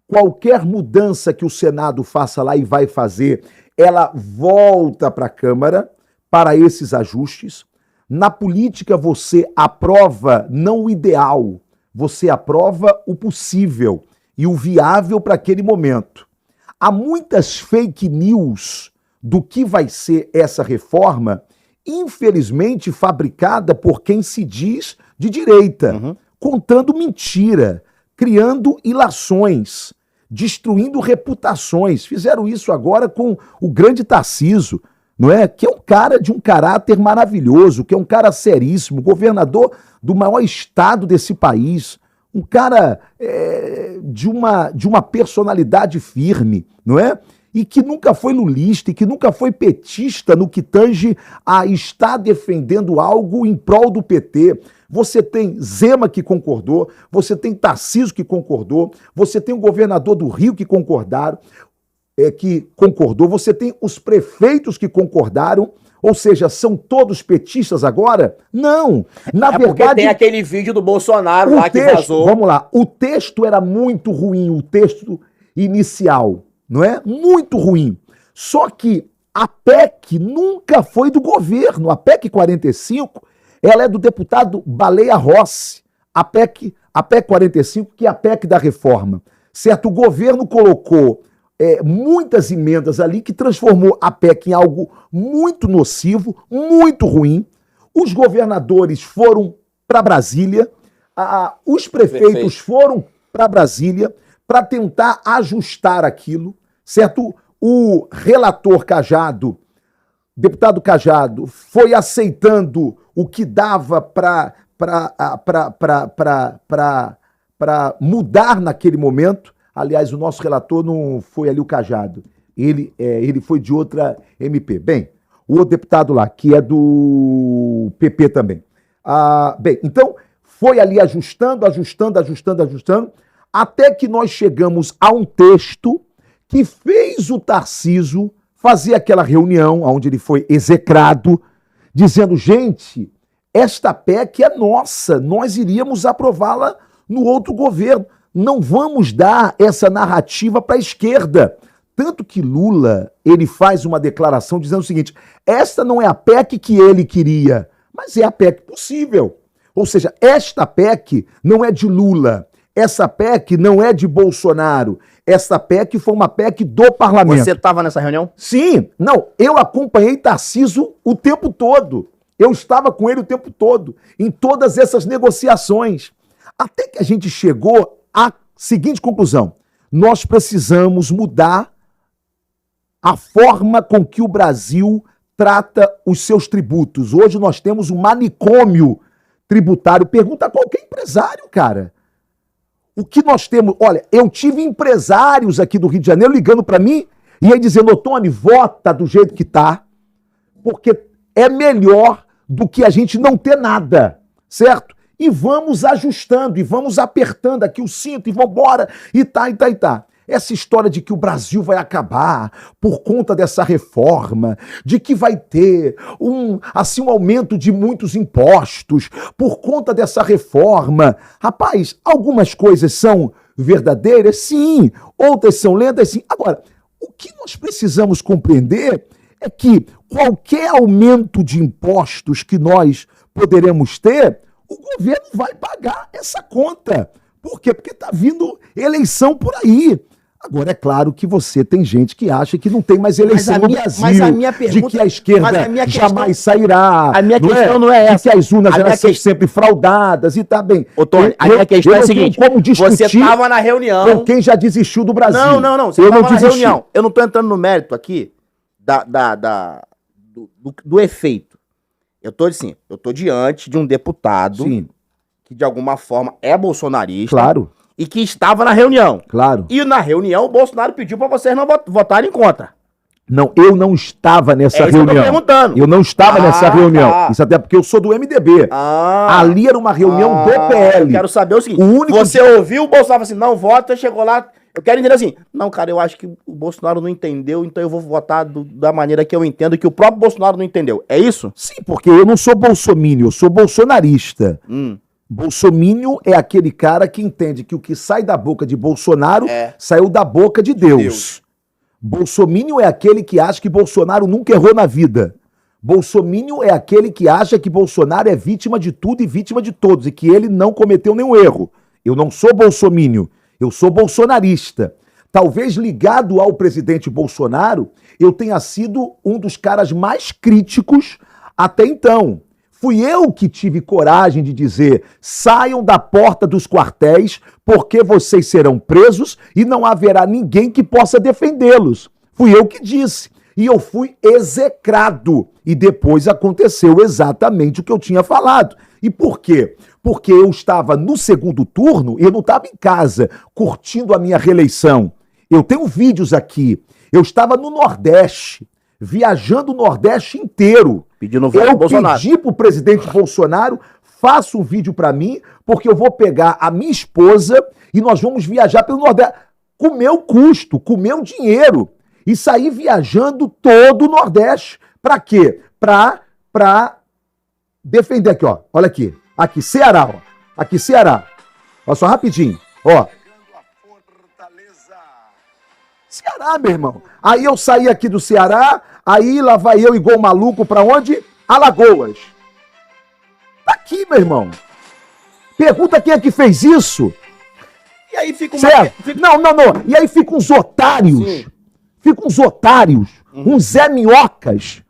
Qualquer mudança que o Senado faça lá e vai fazer, ela volta para a Câmara para esses ajustes. Na política, você aprova não o ideal, você aprova o possível e o viável para aquele momento. Há muitas fake news do que vai ser essa reforma, infelizmente fabricada por quem se diz de direita, contando mentira, criando ilações, destruindo reputações. Fizeram isso agora com o grande Tarcísio, não é? Que é um cara de um caráter maravilhoso, que é um cara seríssimo, governador do maior estado desse país, um cara de uma personalidade firme, não é? E que nunca foi lulista e que nunca foi petista no que tange a estar defendendo algo em prol do PT. Você tem Zema que concordou, você tem Tarcísio que concordou, você tem o governador do Rio que concordou, você tem os prefeitos que concordaram, ou seja, são todos petistas agora? Não. Na verdade, porque tem aquele vídeo do Bolsonaro lá que vazou. Vamos lá, o texto era muito ruim, o texto inicial, não é? Muito ruim. Só que a PEC nunca foi do governo. A PEC 45, ela é do deputado Baleia Rossi. A PEC 45, que é a PEC da reforma. Certo? O governo colocou muitas emendas ali que transformou a PEC em algo muito nocivo, muito ruim. Os governadores foram para Brasília, os prefeitos foram para Brasília para tentar ajustar aquilo, certo? O relator Cajado, deputado Cajado, foi aceitando o que dava para mudar naquele momento. Aliás, o nosso relator não foi ali o Cajado, ele foi de outra MP. Bem, o outro deputado lá, que é do PP também. Bem, então, foi ali ajustando, até que nós chegamos a um texto que fez o Tarcísio fazer aquela reunião onde ele foi execrado, dizendo, gente, esta PEC é nossa, nós iríamos aprová-la no outro governo. Não vamos dar essa narrativa para a esquerda. Tanto que Lula, ele faz uma declaração dizendo o seguinte, esta não é a PEC que ele queria, mas é a PEC possível. Ou seja, esta PEC não é de Lula, essa PEC não é de Bolsonaro, essa PEC foi uma PEC do parlamento. Você estava nessa reunião? Sim, não, eu acompanhei Tarcísio o tempo todo. Eu estava com ele o tempo todo, em todas essas negociações. Até que a gente chegou à seguinte conclusão: nós precisamos mudar a forma com que o Brasil trata os seus tributos. Hoje nós temos um manicômio tributário. Pergunta a qualquer empresário, cara. O que nós temos... Olha, eu tive empresários aqui do Rio de Janeiro ligando para mim e aí dizendo, ô Tony, vota do jeito que tá, porque é melhor do que a gente não ter nada, certo? E vamos ajustando, e vamos apertando aqui o cinto, e vambora, e tá. Essa história de que o Brasil vai acabar por conta dessa reforma, de que vai ter um aumento de muitos impostos por conta dessa reforma. Rapaz, algumas coisas são verdadeiras, sim, outras são lendas, sim. Agora, o que nós precisamos compreender é que qualquer aumento de impostos que nós poderemos ter, o governo vai pagar essa conta. Por quê? Porque está vindo eleição por aí. Agora, é claro que você tem gente que acha que não tem mais eleição no Brasil, de que a esquerda jamais sairá. A minha questão não é essa. De que as urnas eram sempre fraudadas e tá bem. Ô, Tony, a minha questão é a seguinte, você estava na reunião... com quem já desistiu do Brasil. Não, você estava na reunião. Eu não estou entrando no mérito aqui do efeito. Eu estou diante de um deputado que de alguma forma é bolsonarista. Claro. E que estava na reunião. Claro. E na reunião o Bolsonaro pediu para vocês não votarem contra. Não, eu não estava nessa reunião. Eu tô perguntando. Eu não estava nessa reunião. Tá. Isso até porque eu sou do MDB. Ali era uma reunião do PL. Eu quero saber o seguinte. Você ouviu o Bolsonaro assim, não vota, chegou lá. Eu quero entender assim. Não, cara, eu acho que o Bolsonaro não entendeu, então eu vou votar da maneira que eu entendo, que o próprio Bolsonaro não entendeu. É isso? Sim, porque eu não sou bolsominion, eu sou bolsonarista. Bolsominion é aquele cara que entende que o que sai da boca de Bolsonaro saiu da boca de Deus. Bolsominion é aquele que acha que Bolsonaro nunca errou na vida. Bolsominion é aquele que acha que Bolsonaro é vítima de tudo e vítima de todos, e que ele não cometeu nenhum erro. Eu não sou bolsominion, eu sou bolsonarista. Talvez ligado ao presidente Bolsonaro, eu tenha sido um dos caras mais críticos até então. Fui eu que tive coragem de dizer, saiam da porta dos quartéis, porque vocês serão presos e não haverá ninguém que possa defendê-los. Fui eu que disse. E eu fui execrado. E depois aconteceu exatamente o que eu tinha falado. E por quê? Porque eu estava no segundo turno e eu não estava em casa curtindo a minha reeleição. Eu tenho vídeos aqui. Eu estava no Nordeste, viajando o Nordeste inteiro. Pedindo voto pro Bolsonaro. Pedi pro presidente Bolsonaro, faça um vídeo para mim, porque eu vou pegar a minha esposa e nós vamos viajar pelo Nordeste. Com meu custo, com meu dinheiro. E sair viajando todo o Nordeste. Pra quê? Pra defender aqui, ó. Olha aqui. Aqui, Ceará, ó. Aqui, Ceará. Olha só, rapidinho. Ó. Ceará, meu irmão. Aí eu saí aqui do Ceará, aí lá vai eu igual maluco pra onde? Alagoas. Tá aqui, meu irmão. Pergunta quem é que fez isso. E aí fica Certo? Não. E aí ficam uns otários. Sim. Ficam uns otários, uns Zé Minhocas,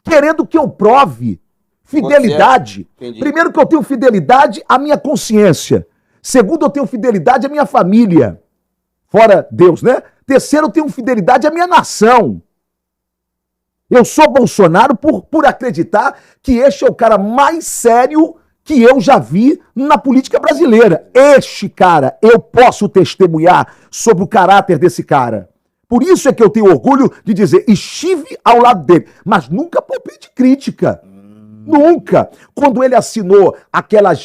querendo que eu prove fidelidade. Primeiro que eu tenho fidelidade à minha consciência. Segundo, eu tenho fidelidade à minha família. Fora Deus, né? Terceiro, eu tenho fidelidade à minha nação. Eu sou Bolsonaro por acreditar que este é o cara mais sério que eu já vi na política brasileira. Este cara, eu posso testemunhar sobre o caráter desse cara. Por isso é que eu tenho orgulho de dizer, estive ao lado dele, mas nunca poupei de crítica. Nunca. Quando ele assinou aquela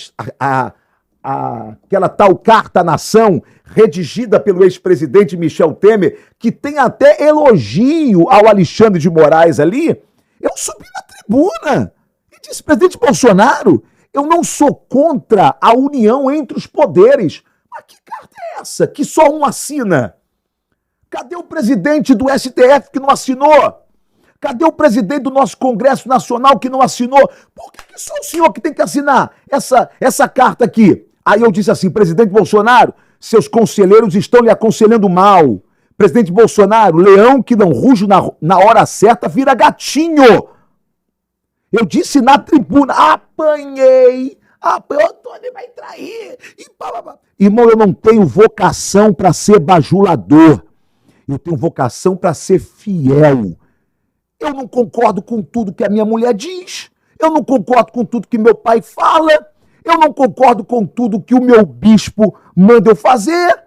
tal Carta à Nação, redigida pelo ex-presidente Michel Temer, que tem até elogio ao Alexandre de Moraes ali, eu subi na tribuna e disse, presidente Bolsonaro, eu não sou contra a união entre os poderes. Mas que carta é essa que só um assina? Cadê o presidente do STF que não assinou? Cadê o presidente do nosso Congresso Nacional que não assinou? Por que só o senhor que tem que assinar essa carta aqui? Aí eu disse assim, presidente Bolsonaro, seus conselheiros estão lhe aconselhando mal. Presidente Bolsonaro, leão que não ruge na hora certa vira gatinho. Eu disse na tribuna, apanhei, o Tony vai trair. Irmão, eu não tenho vocação para ser bajulador. Eu tenho vocação para ser fiel. Eu não concordo com tudo que a minha mulher diz. Eu não concordo com tudo que meu pai fala. Eu não concordo com tudo que o meu bispo manda eu fazer.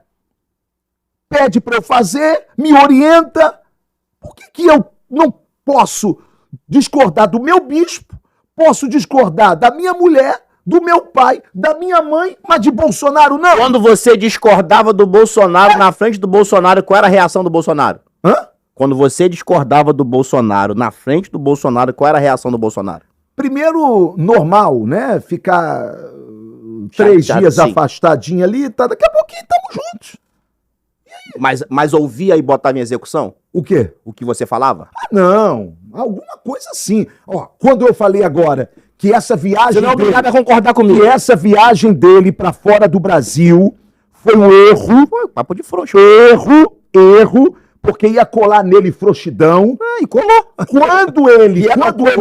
Pede para eu fazer, me orienta. Por que eu não posso discordar do meu bispo? Posso discordar da minha mulher, do meu pai, da minha mãe, mas de Bolsonaro não. Quando você discordava do Bolsonaro, na frente do Bolsonaro, qual era a reação do Bolsonaro? Hã? Quando você discordava do Bolsonaro, na frente do Bolsonaro, qual era a reação do Bolsonaro? Primeiro, normal, né? Ficar 3 dias sim. afastadinho ali, tá? Daqui a pouquinho estamos juntos. Mas ouvia e botava em execução? O quê? O que você falava? Ah, não. Alguma coisa assim. Ó, quando eu falei agora que essa viagem... Você não é obrigado a concordar comigo. Que essa viagem dele pra fora do Brasil foi um erro. Foi papo de frouxo. Erro, porque ia colar nele frouxidão. E colou. Quando ele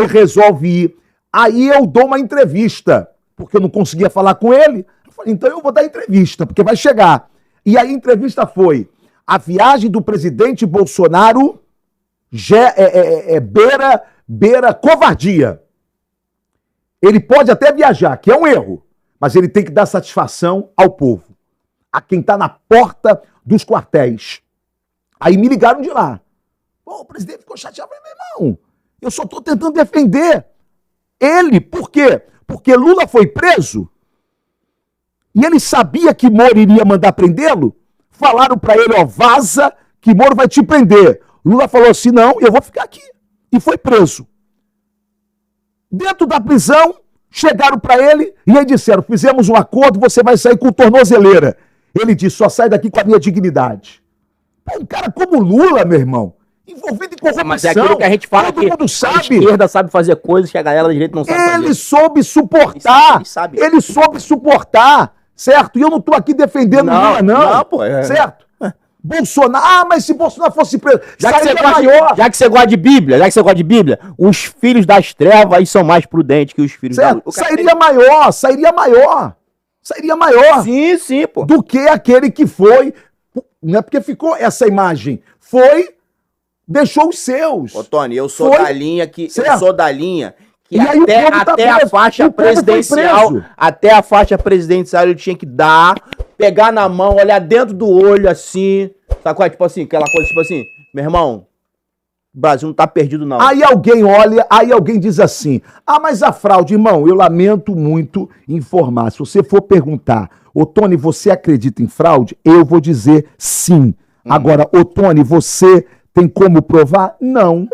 resolve ir, aí eu dou uma entrevista, porque eu não conseguia falar com ele. Eu falei, então eu vou dar entrevista, porque vai chegar. E aí a entrevista foi, a viagem do presidente Bolsonaro beira covardia. Ele pode até viajar, que é um erro, mas ele tem que dar satisfação ao povo, a quem está na porta dos quartéis. Aí me ligaram de lá. Pô, o presidente ficou chateado. Eu falei, meu irmão, eu só estou tentando defender ele. Por quê? Porque Lula foi preso e ele sabia que Moro iria mandar prendê-lo. Falaram para ele, ó, vaza que Moro vai te prender. Lula falou assim, não, eu vou ficar aqui. E foi preso. Dentro da prisão, chegaram para ele e aí disseram, fizemos um acordo, você vai sair com tornozeleira. Ele disse, só sai daqui com a minha dignidade. Um cara como Lula, meu irmão, envolvido em corrupção. Mas é aquilo que a gente fala, todo mundo sabe. A esquerda sabe fazer coisas que a galera da direita não sabe fazer. Ele soube suportar. Ele soube suportar, certo? E eu não estou aqui defendendo Lula, não. Não, pô. Certo? Bolsonaro, mas se Bolsonaro fosse preso, já que você gosta de Bíblia, os filhos das trevas são mais prudentes que os filhos da luz. Sairia maior. Sim, pô. Do que aquele que foi, não é porque ficou essa imagem, deixou os seus. Ô, Tony, eu sou da linha que E aí até a faixa presidencial, ele tinha que pegar na mão, olhar dentro do olho assim, sabe qual é? Tipo assim, aquela coisa tipo assim, meu irmão, o Brasil não tá perdido não. Aí alguém olha, aí alguém diz assim, mas a fraude, irmão, eu lamento muito informar, se você for perguntar, ô Tony, você acredita em fraude? Eu vou dizer sim. Agora, ô Tony, você tem como provar? Não.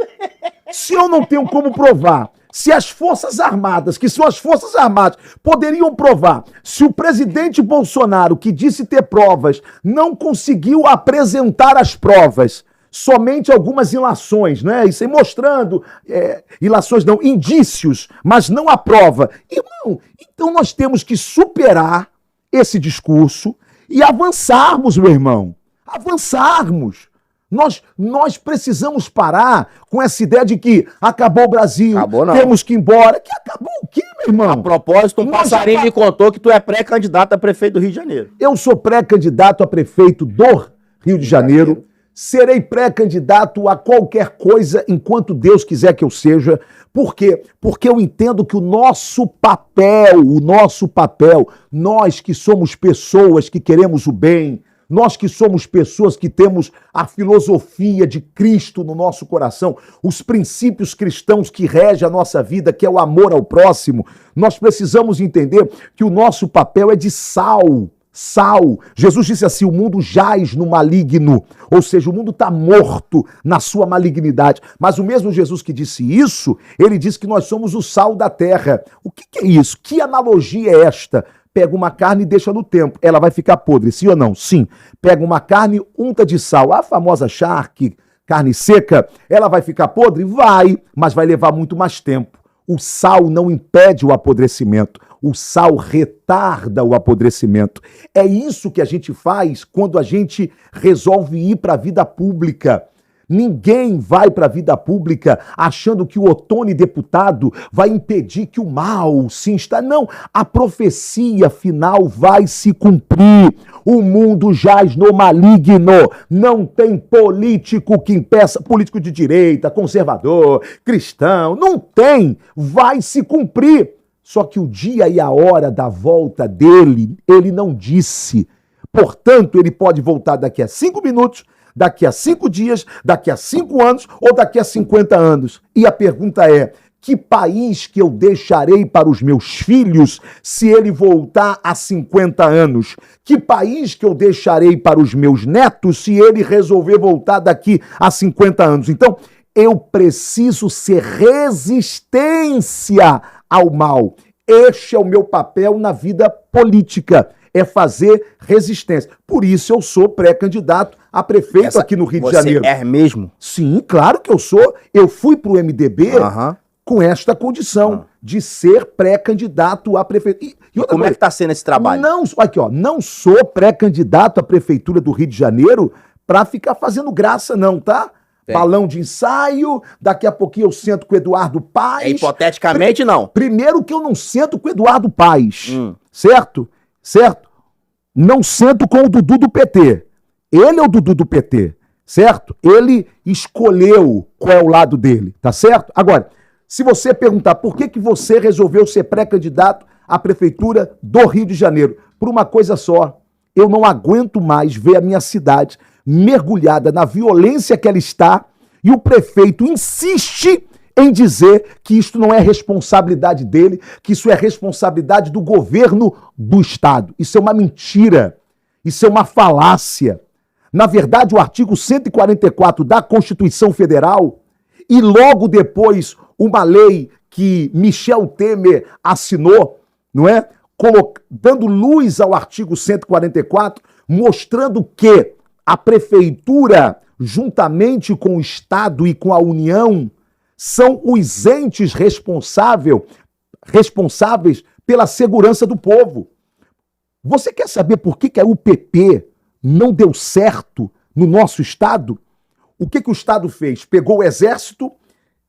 Se eu não tenho como provar, se as Forças Armadas, que são as Forças Armadas, poderiam provar, se o presidente Bolsonaro, que disse ter provas, não conseguiu apresentar as provas, somente algumas ilações, né? Isso aí mostrando, ilações não, indícios, mas não a prova. Irmão, então nós temos que superar esse discurso e avançarmos, meu irmão. Avançarmos. Nós precisamos parar com essa ideia de que acabou o Brasil, Acabou, não. temos que ir embora. Que acabou o quê, meu irmão? A propósito, um Nós passarinho já- me contou que tu é pré-candidato a prefeito do Rio de Janeiro. Eu sou pré-candidato a prefeito do Rio de Janeiro. Serei pré-candidato a qualquer coisa enquanto Deus quiser que eu seja. Por quê? Porque eu entendo que o nosso papel, nós que somos pessoas que queremos o bem, nós que somos pessoas que temos a filosofia de Cristo no nosso coração, os princípios cristãos que regem a nossa vida, que é o amor ao próximo, nós precisamos entender que o nosso papel é de sal. Sal. Jesus disse assim, o mundo jaz no maligno, ou seja, o mundo está morto na sua malignidade. Mas o mesmo Jesus que disse isso, ele disse que nós somos o sal da terra. O que é isso? Que analogia é esta? Pega uma carne e deixa no tempo, ela vai ficar podre, sim ou não? Sim. Pega uma carne, unta de sal, a famosa charque, carne seca, ela vai ficar podre? Vai, mas vai levar muito mais tempo. O sal não impede o apodrecimento, o sal retarda o apodrecimento. É isso que a gente faz quando a gente resolve ir para a vida pública. Ninguém vai para a vida pública achando que o Ottoni deputado vai impedir que o mal se instale. Não, a profecia final vai se cumprir. O mundo jaz no maligno. Não tem político que impeça, político de direita, conservador, cristão. Não tem. Vai se cumprir. Só que o dia e a hora da volta dele, ele não disse. Portanto, ele pode voltar daqui a 5 minutos, daqui a 5 dias, daqui a 5 anos ou daqui a 50 anos. E a pergunta é, que país que eu deixarei para os meus filhos se ele voltar a 50 anos? Que país que eu deixarei para os meus netos se ele resolver voltar daqui a 50 anos? Então, eu preciso ser resistência ao mal. Este é o meu papel na vida política, é fazer resistência. Por isso eu sou pré-candidato a prefeito aqui no Rio de Janeiro. Você é mesmo? Sim, claro que eu sou. Eu fui para o MDB com esta condição de ser pré-candidato a prefeito. E outra como coisa, é que está sendo esse trabalho? Não sou pré-candidato à prefeitura do Rio de Janeiro para ficar fazendo graça não, tá? Balão de ensaio, daqui a pouquinho eu sento com o Eduardo Paes. Hipoteticamente, não. Primeiro que eu não sento com o Eduardo Paes, certo? Certo? Não sento com o Dudu do PT. Ele é o Dudu do PT, certo? Ele escolheu qual é o lado dele, tá certo? Agora, se você perguntar por que você resolveu ser pré-candidato à prefeitura do Rio de Janeiro, por uma coisa só, eu não aguento mais ver a minha cidade mergulhada na violência que ela está, e o prefeito insiste em dizer que isto não é responsabilidade dele, que isso é responsabilidade do governo do estado. Isso é uma mentira, isso é uma falácia. Na verdade, o artigo 144 da Constituição Federal e logo depois uma lei que Michel Temer assinou, não é? Dando luz ao artigo 144, mostrando que a prefeitura, juntamente com o Estado e com a União, são os entes responsáveis pela segurança do povo. Você quer saber por que a UPP não deu certo no nosso Estado? O que o Estado fez? Pegou o Exército,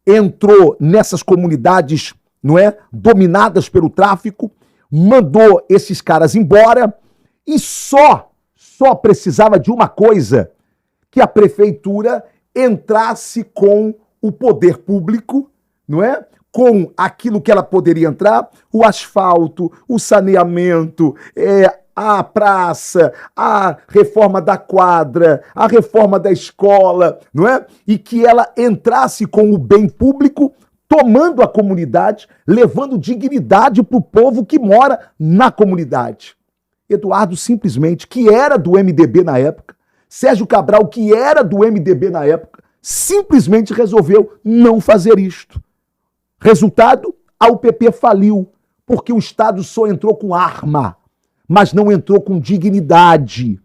entrou nessas comunidades, não é, dominadas pelo tráfico, mandou esses caras embora e só precisava de uma coisa, que a prefeitura entrasse com o poder público, não é? Com aquilo que ela poderia entrar, o asfalto, o saneamento, a praça, a reforma da quadra, a reforma da escola, não é? E que ela entrasse com o bem público, tomando a comunidade, levando dignidade para o povo que mora na comunidade. Eduardo simplesmente, que era do MDB na época, Sérgio Cabral, que era do MDB na época, simplesmente resolveu não fazer isto. Resultado, a UPP faliu, porque o Estado só entrou com arma, mas não entrou com dignidade,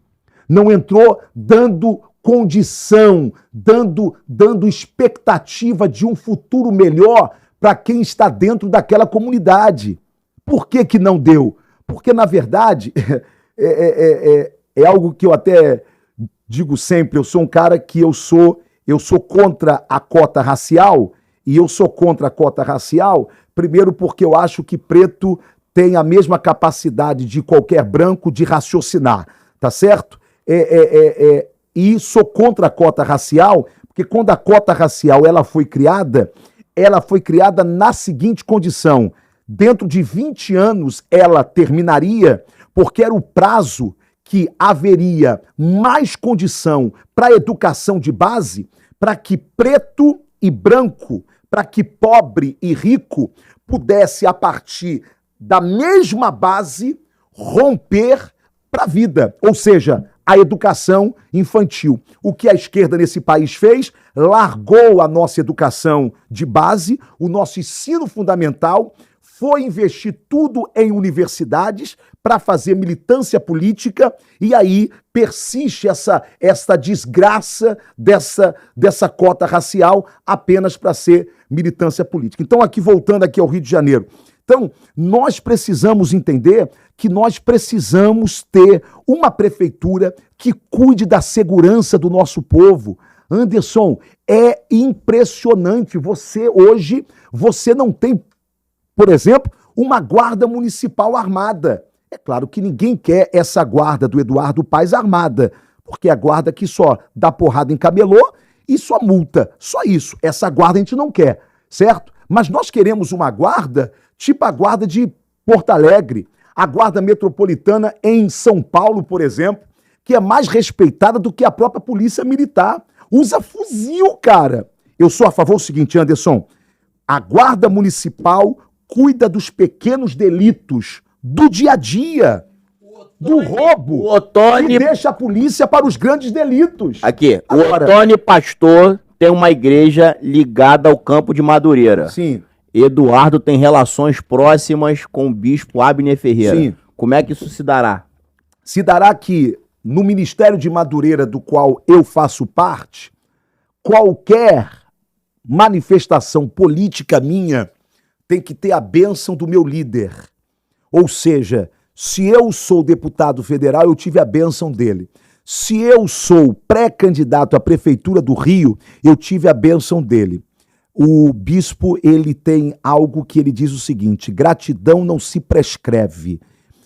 não entrou dando condição, dando expectativa de um futuro melhor para quem está dentro daquela comunidade. Por que não deu? Porque, na verdade, é algo que eu até digo sempre, eu sou um cara que eu sou contra a cota racial, e eu sou contra a cota racial, primeiro porque eu acho que preto tem a mesma capacidade de qualquer branco de raciocinar, tá certo? E sou contra a cota racial, porque quando a cota racial ela foi criada na seguinte condição: dentro de 20 anos ela terminaria, porque era o prazo que haveria mais condição para a educação de base, para que preto e branco, para que pobre e rico pudesse, a partir da mesma base, romper para a vida, ou seja, a educação infantil. O que a esquerda nesse país fez? Largou a nossa educação de base, o nosso ensino fundamental, foi investir tudo em universidades para fazer militância política, e aí persiste essa desgraça dessa cota racial apenas para ser militância política. Então, aqui voltando aqui ao Rio de Janeiro. Então, nós precisamos entender que nós precisamos ter uma prefeitura que cuide da segurança do nosso povo. Anderson, é impressionante. Hoje, você não tem, por exemplo, uma guarda municipal armada. É claro que ninguém quer essa guarda do Eduardo Paes armada, porque é a guarda que só dá porrada em camelô e só multa. Só isso. Essa guarda a gente não quer, certo? Mas nós queremos uma guarda tipo a guarda de Porto Alegre, a guarda metropolitana em São Paulo, por exemplo, que é mais respeitada do que a própria polícia militar. Usa fuzil, cara. Eu sou a favor do seguinte, Anderson: a guarda municipal cuida dos pequenos delitos do dia a dia, do roubo, e deixa a polícia para os grandes delitos. Aqui, agora, o Otônio Pastor tem uma igreja ligada ao Campo de Madureira. Sim. Eduardo tem relações próximas com o bispo Abner Ferreira. Sim. Como é que isso se dará? Se dará que, no Ministério de Madureira, do qual eu faço parte, qualquer manifestação política minha tem que ter a bênção do meu líder. Ou seja, se eu sou deputado federal, eu tive a bênção dele. Se eu sou pré-candidato à Prefeitura do Rio, eu tive a bênção dele. O bispo, ele tem algo que ele diz o seguinte: gratidão não se prescreve.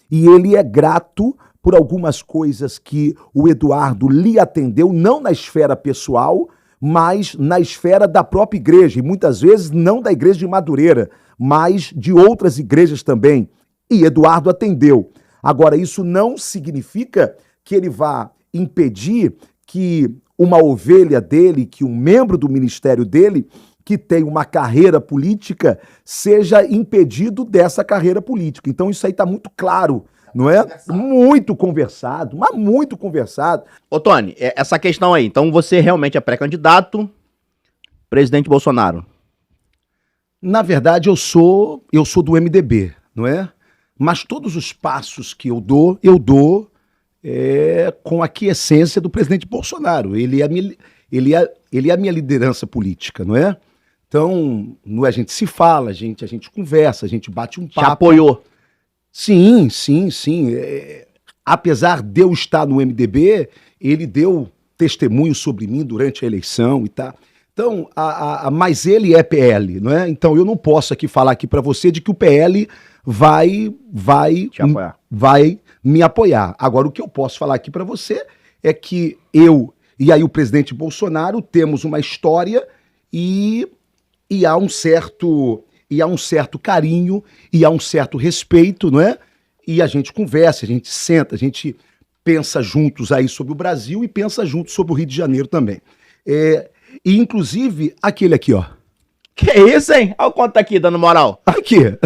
E ele é grato por algumas coisas que o Eduardo lhe atendeu, não na esfera pessoal, mas na esfera da própria igreja. E muitas vezes não da igreja de Madureira, mas de outras igrejas também. E Eduardo atendeu. Agora, isso não significa que ele vá impedir que uma ovelha dele, que um membro do ministério dele, que tem uma carreira política, seja impedido dessa carreira política. Então isso aí está muito claro, não é? Muito conversado, mas muito conversado. Ô Tony, essa questão aí, então você realmente é pré-candidato, presidente Bolsonaro? Na verdade, eu sou do MDB, não é? Mas todos os passos que eu dou com a aquiescência do presidente Bolsonaro. Ele é a minha liderança política, não é? Então, a gente se fala, a gente conversa, a gente bate um papo. Já apoiou? Sim. Apesar de eu estar no MDB, ele deu testemunho sobre mim durante a eleição e tal. Então, mas ele é PL, não é? Então, eu não posso aqui falar aqui para você de que o PL vai me apoiar. Agora, o que eu posso falar aqui para você é que eu e aí o presidente Bolsonaro temos uma história e há um certo carinho e há um certo respeito, não é? E a gente conversa, a gente senta, a gente pensa juntos aí sobre o Brasil e pensa juntos sobre o Rio de Janeiro também. E inclusive aquele aqui, ó. Que isso, hein? Olha o quanto tá aqui dando moral. Aqui.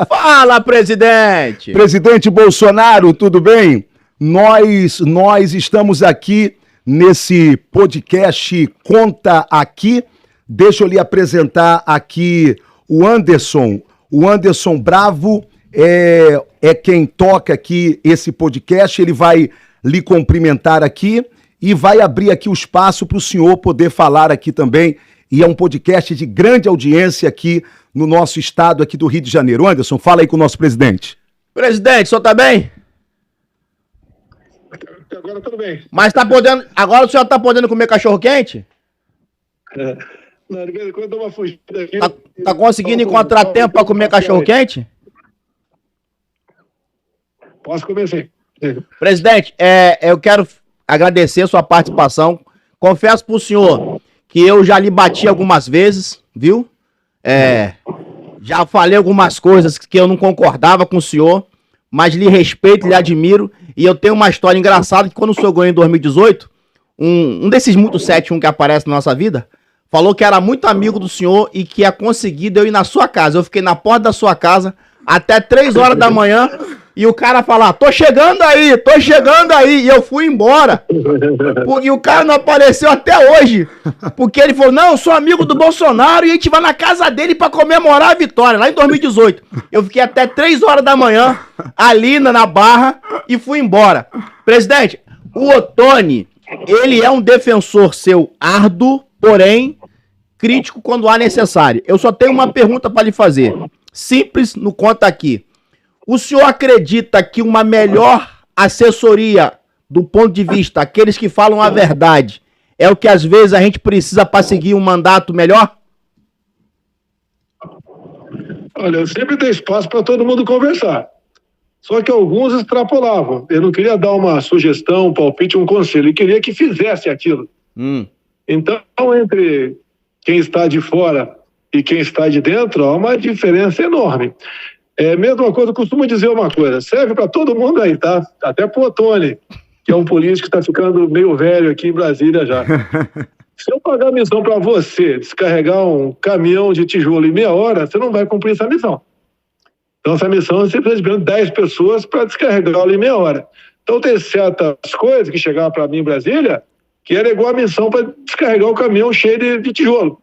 Fala, presidente! Presidente Bolsonaro, tudo bem? Nós estamos aqui nesse podcast Conta Aqui. Deixa eu lhe apresentar aqui o Anderson. O Anderson Bravo é quem toca aqui esse podcast. Ele vai lhe cumprimentar aqui e vai abrir aqui o espaço para o senhor poder falar aqui também. E é um podcast de grande audiência aqui no nosso estado, aqui do Rio de Janeiro. Anderson, fala aí com o nosso presidente. Presidente, o senhor tá bem? Agora tudo bem. Mas tá podendo. Agora o senhor tá podendo comer cachorro-quente? Não, de vez em quando eu dou uma fugida aqui. Tá conseguindo encontrar tempo pra comer cachorro-quente? Posso comer sim. Presidente, eu quero agradecer a sua participação. Confesso pro senhor que eu já lhe bati algumas vezes, viu? Já falei algumas coisas que eu não concordava com o senhor, mas lhe respeito, lhe admiro. E eu tenho uma história engraçada que quando o senhor ganhou em 2018, um desses muitos 7-1 que aparece na nossa vida, falou que era muito amigo do senhor e que ia conseguir de eu ir na sua casa. Eu fiquei na porta da sua casa até 3 horas da manhã e o cara falar, tô chegando aí, e eu fui embora. E o cara não apareceu até hoje, porque ele falou, não, eu sou amigo do Bolsonaro e a gente vai na casa dele pra comemorar a vitória, lá em 2018. Eu fiquei até 3 horas da manhã, ali na Barra, e fui embora. Presidente, o Ottoni, ele é um defensor seu árduo, porém crítico quando há necessário. Eu só tenho uma pergunta pra lhe fazer, simples no conta aqui. O senhor acredita que uma melhor assessoria, do ponto de vista, aqueles que falam a verdade, é o que às vezes a gente precisa para seguir um mandato melhor? Olha, eu sempre dei espaço para todo mundo conversar. Só que alguns extrapolavam. Eu não queria dar uma sugestão, um palpite, um conselho. Eu queria que fizesse aquilo. Então, entre quem está de fora e quem está de dentro, há uma diferença enorme. Mesma coisa, eu costumo dizer uma coisa, serve para todo mundo aí, tá? Até pro Ottoni, que é um político que está ficando meio velho aqui em Brasília já. Se eu pagar a missão para você descarregar um caminhão de tijolo em meia hora, você não vai cumprir essa missão. Então, essa missão você precisa de 10 pessoas para descarregá-la em meia hora. Então, tem certas coisas que chegaram para mim em Brasília que era igual a missão para descarregar o caminhão cheio de tijolo.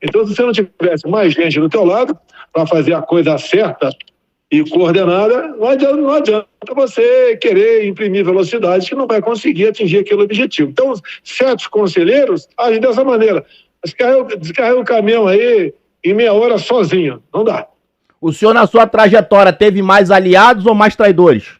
Então, se você não tivesse mais gente do teu lado para fazer a coisa certa e coordenada, não adianta você querer imprimir velocidade que não vai conseguir atingir aquele objetivo. Então, certos conselheiros agem dessa maneira. Descarrega o caminhão aí em meia hora sozinho. Não dá. O senhor, na sua trajetória, teve mais aliados ou mais traidores?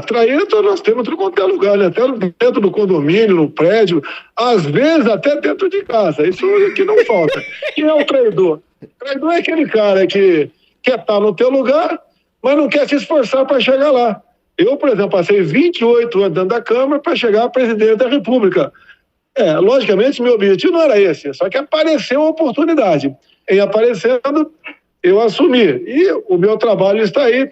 Traído nós temos tudo quanto é lugar, né? Até dentro do condomínio, no prédio, às vezes até dentro de casa. Isso aqui não falta. Quem é o traidor? O traidor é aquele cara que quer estar no teu lugar, mas não quer se esforçar para chegar lá. Eu, por exemplo, passei 28 anos dentro da Câmara para chegar a presidente da República. Logicamente, meu objetivo não era esse, só que apareceu a oportunidade. Em aparecendo, eu assumi. E o meu trabalho está aí.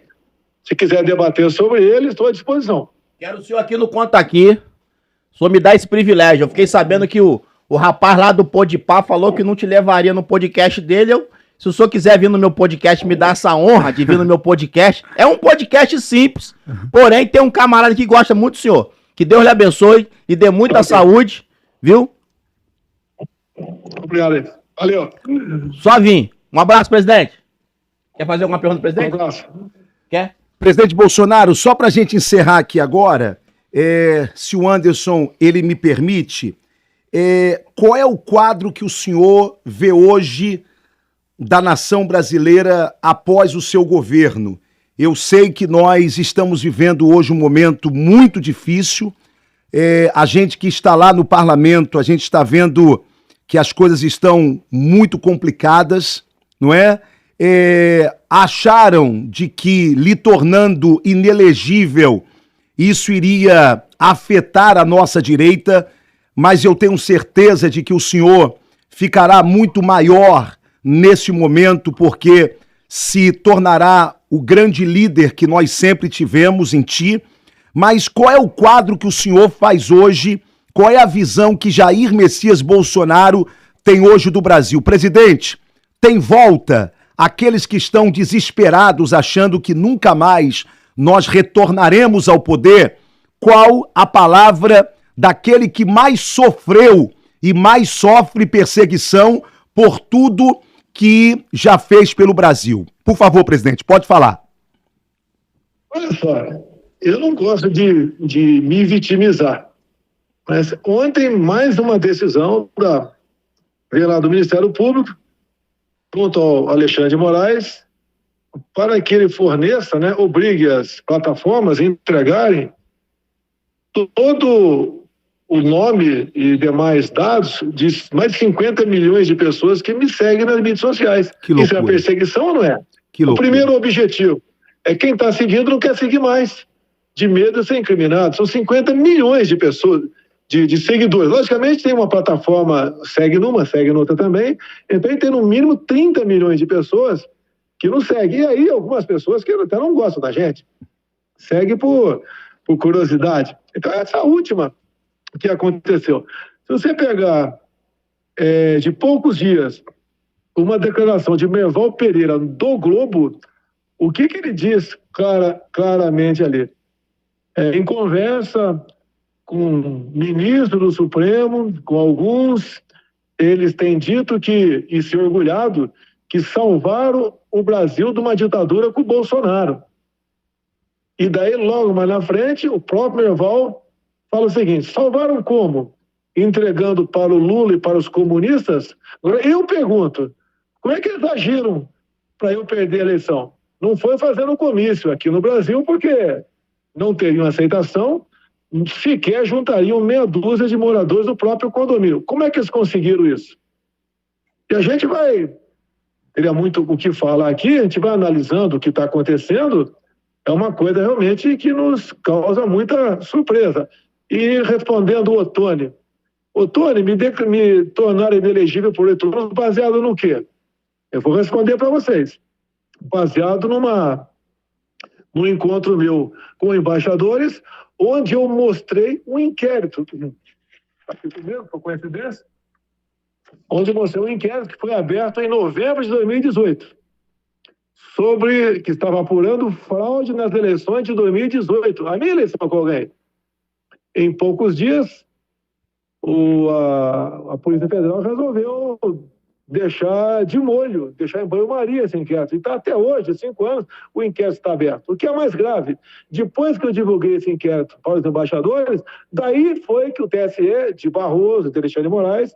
Se quiser debater sobre ele, estou à disposição. Quero o senhor aqui no Conta Aqui. O senhor me dá esse privilégio. Eu fiquei sabendo que o rapaz lá do Podpah falou que não te levaria no podcast dele. Se o senhor quiser vir no meu podcast, me dá essa honra de vir no meu podcast. É um podcast simples, porém tem um camarada que gosta muito do senhor. Que Deus lhe abençoe e dê muita saúde, viu? Obrigado. Valeu. Só vim. Um abraço, presidente. Quer fazer alguma pergunta, presidente? Um abraço. Quer? Presidente Bolsonaro, só para a gente encerrar aqui agora, se o Anderson ele me permite, qual é o quadro que o senhor vê hoje da nação brasileira após o seu governo? Eu sei que nós estamos vivendo hoje um momento muito difícil. A gente que está lá no parlamento, a gente está vendo que as coisas estão muito complicadas, não é? Acharam de que, lhe tornando inelegível, isso iria afetar a nossa direita, mas eu tenho certeza de que o senhor ficará muito maior nesse momento, porque se tornará o grande líder que nós sempre tivemos em ti. Mas qual é o quadro que o senhor faz hoje? Qual é a visão que Jair Messias Bolsonaro tem hoje do Brasil? Presidente, tem volta aqueles que estão desesperados, achando que nunca mais nós retornaremos ao poder? Qual a palavra daquele que mais sofreu e mais sofre perseguição por tudo que já fez pelo Brasil? Por favor, presidente, pode falar. Olha só, eu não gosto de me vitimizar, mas ontem mais uma decisão veio lá do Ministério Público, junto ao Alexandre de Moraes, para que ele forneça, obrigue as plataformas a entregarem todo o nome e demais dados de mais de 50 milhões de pessoas que me seguem nas mídias sociais. Isso é uma perseguição ou não é? O primeiro objetivo é quem está seguindo não quer seguir mais, de medo de ser incriminado. São 50 milhões de pessoas, de seguidores. Logicamente tem uma plataforma, segue numa, segue noutra também, então tem no mínimo 30 milhões de pessoas que não seguem. E aí algumas pessoas que até não gostam da gente, segue por curiosidade. Então essa última que aconteceu. Se você pegar de poucos dias uma declaração de Merval Pereira do Globo, o que ele diz claramente ali? Em conversa com ministro do Supremo, com alguns, eles têm dito que, e se orgulhado, que salvaram o Brasil de uma ditadura com o Bolsonaro. E daí, logo mais na frente, o próprio Merval fala o seguinte: salvaram como? Entregando para o Lula e para os comunistas? Agora, eu pergunto, como é que eles agiram para eu perder a eleição? Não foi fazendo comício aqui no Brasil, porque não teriam aceitação, sequer juntariam meia dúzia de moradores do próprio condomínio. Como é que eles conseguiram isso? E a gente teria muito o que falar aqui, a gente vai analisando o que está acontecendo, é uma coisa realmente que nos causa muita surpresa. E respondendo o Ottoni, me tornaram inelegível por 8 anos baseado no quê? Eu vou responder para vocês. Baseado num encontro meu com embaixadores, onde eu mostrei um inquérito. Aqui primeiro, por coincidência, onde eu mostrei um inquérito que foi aberto em novembro de 2018, que estava apurando fraude nas eleições de 2018, a minha eleição com alguém. Em poucos dias, a Polícia Federal resolveu deixar de molho, deixar em banho-maria esse inquérito. E está até hoje, 5 anos, o inquérito está aberto. O que é mais grave, depois que eu divulguei esse inquérito para os embaixadores, daí foi que o TSE, de Barroso, de Alexandre de Moraes,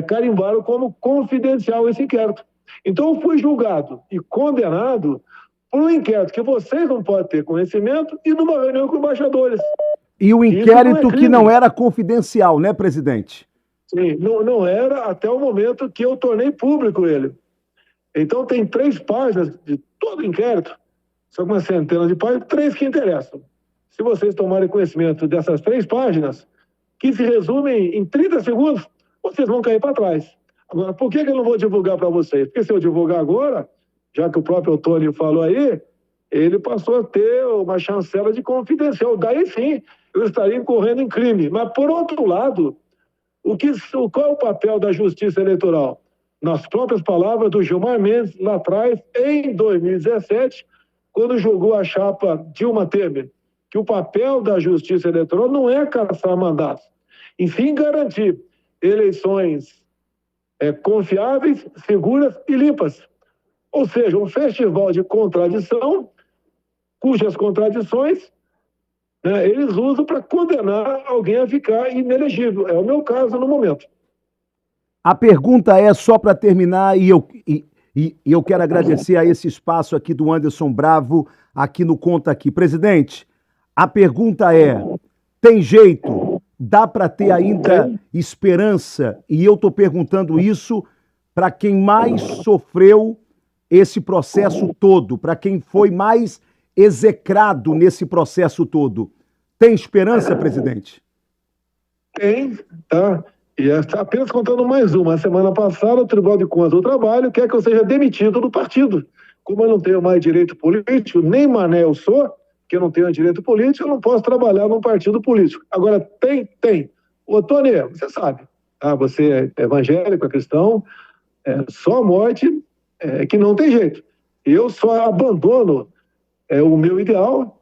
carimbaram como confidencial esse inquérito. Então, eu fui julgado e condenado por um inquérito que vocês não podem ter conhecimento e numa reunião com embaixadores. E o inquérito que não era confidencial, né, presidente? Sim, não era até o momento que eu tornei público ele. Então tem 3 páginas de todo o inquérito, são uma centena de páginas, 3 que interessam. Se vocês tomarem conhecimento dessas 3 páginas, que se resumem em 30 segundos, vocês vão cair para trás. Agora, por que eu não vou divulgar para vocês? Porque se eu divulgar agora, já que o próprio Ottoni falou aí, ele passou a ter uma chancela de confidencial. Daí sim, eu estaria incorrendo em crime. Mas, por outro lado, qual é o papel da Justiça Eleitoral? Nas próprias palavras do Gilmar Mendes, lá atrás, em 2017, quando julgou a chapa Dilma Temer, que o papel da Justiça Eleitoral não é caçar mandatos, enfim, garantir eleições confiáveis, seguras e limpas. Ou seja, um festival de contradição, cujas contradições eles usam para condenar alguém a ficar inelegível. É o meu caso no momento. A pergunta é, só para terminar, e eu quero agradecer a esse espaço aqui do Anderson Bravo, aqui no Conta Aqui. Presidente, a pergunta é, tem jeito? Dá para ter ainda esperança? E eu estou perguntando isso para quem mais sofreu esse processo todo, para quem foi mais execrado nesse processo todo. Tem esperança, presidente? Tem, tá? E apenas contando mais uma. A semana passada, o Tribunal de Contas do Trabalho quer que eu seja demitido do partido. Como eu não tenho mais direito político, nem mané eu sou, que eu não tenho direito político, eu não posso trabalhar num partido político. Agora, tem. Ô, Tony, você sabe, tá? Você é evangélico, é cristão, só a morte que não tem jeito. Eu só abandono o meu ideal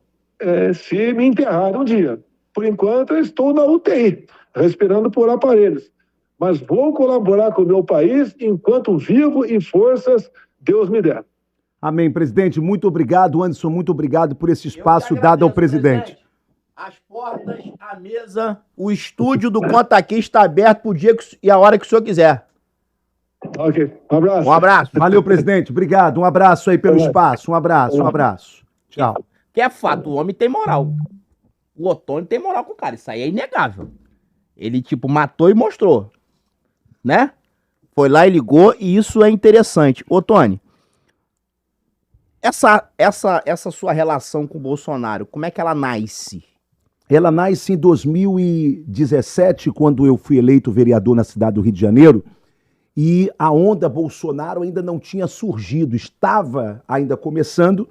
se me enterrarem um dia. Por enquanto, eu estou na UTI, respirando por aparelhos. Mas vou colaborar com o meu país enquanto vivo e forças Deus me der. Amém, presidente. Muito obrigado, Anderson. Muito obrigado por esse espaço dado ao presidente. As portas, a mesa, o estúdio do Conta Aqui está aberto pro dia e a hora que o senhor quiser. Ok. Um abraço. Um abraço. Valeu, presidente. Obrigado. Um abraço aí pelo espaço. Um abraço. Tchau. Que é fato, o homem tem moral. O Ottoni tem moral com o cara, isso aí é inegável. Ele, tipo, matou e mostrou, né? Foi lá e ligou, e isso é interessante. Ottoni, essa sua relação com o Bolsonaro, como é que ela nasce? Ela nasce em 2017, quando eu fui eleito vereador na cidade do Rio de Janeiro, e a onda Bolsonaro ainda não tinha surgido, estava ainda começando,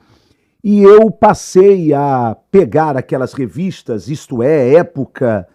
e eu passei a pegar aquelas revistas, Isto É, Época,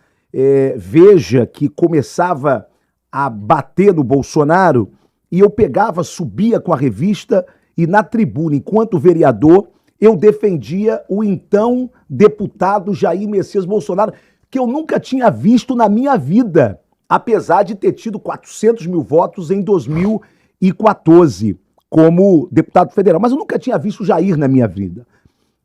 Veja, que começava a bater no Bolsonaro, e eu pegava, subia com a revista, e na tribuna, enquanto vereador, eu defendia o então deputado Jair Messias Bolsonaro, que eu nunca tinha visto na minha vida, apesar de ter tido 400 mil votos em 2014 como deputado federal. Mas eu nunca tinha visto o Jair na minha vida.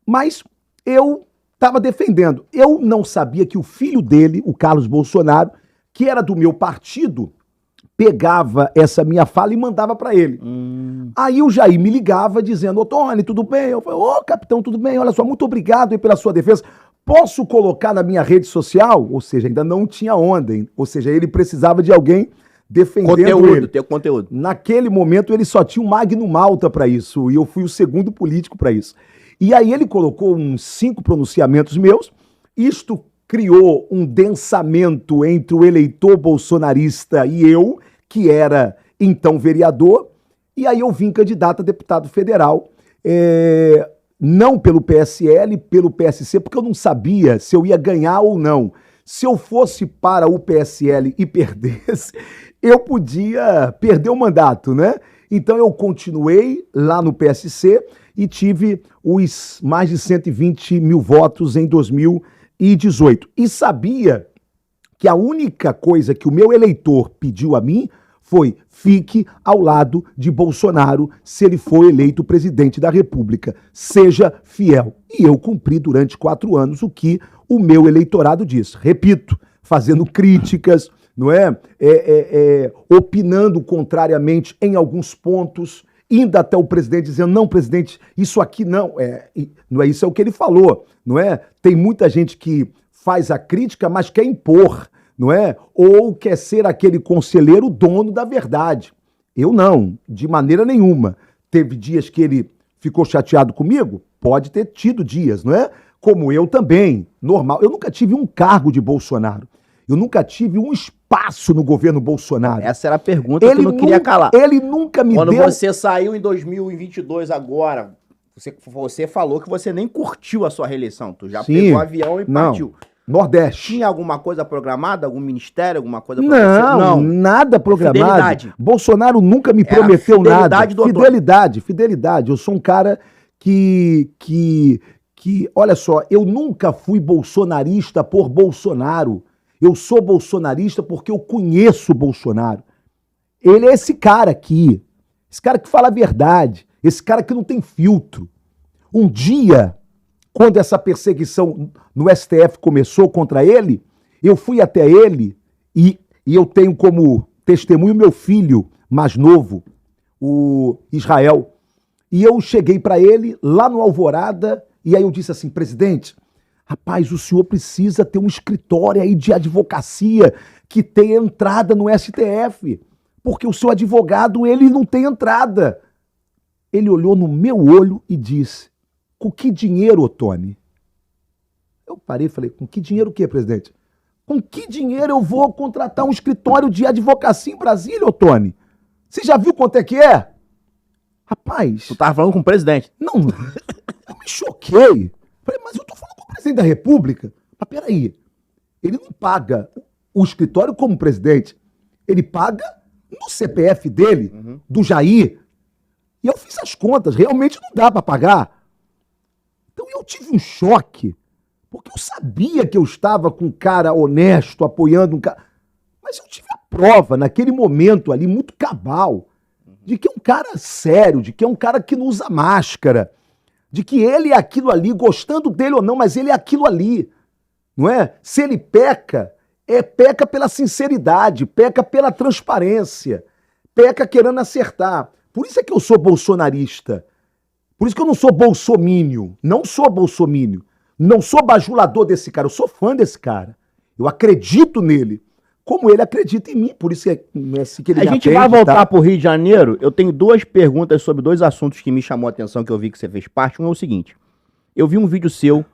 Mas eu estava defendendo. Eu não sabia que o filho dele, o Carlos Bolsonaro, que era do meu partido, pegava essa minha fala e mandava para ele. Aí o Jair me ligava dizendo: Ottoni, tudo bem? Eu falei: ô, capitão, tudo bem? Olha só, muito obrigado aí pela sua defesa. Posso colocar na minha rede social? Ou seja, ainda não tinha onda, hein? Ou seja, ele precisava de alguém defendendo ele. Ter conteúdo. Naquele momento ele só tinha um Magno Malta para isso, e eu fui o segundo político para isso. E aí ele colocou uns 5 pronunciamentos meus. Isto criou um densamento entre o eleitor bolsonarista e eu, que era então vereador, e aí eu vim candidato a deputado federal, não pelo PSL, pelo PSC, porque eu não sabia se eu ia ganhar ou não. Se eu fosse para o PSL e perdesse, eu podia perder o mandato, né? Então eu continuei lá no PSC e tive os mais de 120 mil votos em 2018. E sabia que a única coisa que o meu eleitor pediu a mim foi: fique ao lado de Bolsonaro se ele for eleito presidente da República. Seja fiel. E eu cumpri durante 4 anos o que o meu eleitorado disse. Repito, fazendo críticas, não é? Opinando contrariamente em alguns pontos, indo até o presidente dizendo: não, presidente, isso aqui não é isso, é o que ele falou, não é? Tem muita gente que faz a crítica, mas quer impor, não é? Ou quer ser aquele conselheiro dono da verdade. Eu não, de maneira nenhuma. Teve dias que ele ficou chateado comigo? Pode ter tido dias, não é? Como eu também, normal. Eu nunca tive um cargo de Bolsonaro. Eu nunca tive um espaço no governo Bolsonaro. Essa era a pergunta que eu não queria calar. Ele nunca me deu... Quando você saiu em 2022 agora, você falou que você nem curtiu a sua reeleição. Tu já pegou o avião e partiu. Nordeste. Tinha alguma coisa programada? Algum ministério? Alguma coisa não, nada programado. Fidelidade. Bolsonaro nunca me prometeu nada. Fidelidade. Fidelidade. Eu sou um cara que, olha só, eu nunca fui bolsonarista por Bolsonaro. Eu sou bolsonarista porque eu conheço o Bolsonaro. Ele é esse cara aqui. Esse cara que fala a verdade. Esse cara que não tem filtro. Um dia, quando essa perseguição no STF começou contra ele, eu fui até ele e eu tenho como testemunho meu filho mais novo, o Israel. E eu cheguei para ele lá no Alvorada e aí eu disse assim: presidente, rapaz, o senhor precisa ter um escritório aí de advocacia que tenha entrada no STF, porque o seu advogado, ele não tem entrada. Ele olhou no meu olho e disse: com que dinheiro, Ottoni? Eu parei e falei: com que dinheiro o quê, presidente? Com que dinheiro eu vou contratar um escritório de advocacia em Brasília, Ottoni? Você já viu quanto é que é? Rapaz... Tu tava falando com o presidente? Não, eu me choquei. Falei: mas eu tô falando com o presidente da República. Mas peraí, ele não paga o escritório como presidente. Ele paga no CPF dele, do Jair. E eu fiz as contas, realmente não dá para pagar. Então eu tive um choque, porque eu sabia que eu estava com um cara honesto, apoiando um cara... Mas eu tive a prova, naquele momento ali, muito cabal, de que é um cara sério, de que é um cara que não usa máscara, de que ele é aquilo ali, gostando dele ou não, mas ele é aquilo ali, não é? Se ele peca, peca pela sinceridade, peca pela transparência, peca querendo acertar. Por isso é que eu sou bolsonarista. Por isso que eu não sou bolsomínio. Não sou bolsomínio. Não sou bajulador desse cara, eu sou fã desse cara. Eu acredito nele, como ele acredita em mim, por isso que é assim que ele me atende. A gente vai voltar pro Rio de Janeiro. Eu tenho 2 perguntas sobre 2 assuntos que me chamou a atenção, que eu vi que você fez parte. Um é o seguinte, eu vi um vídeo seu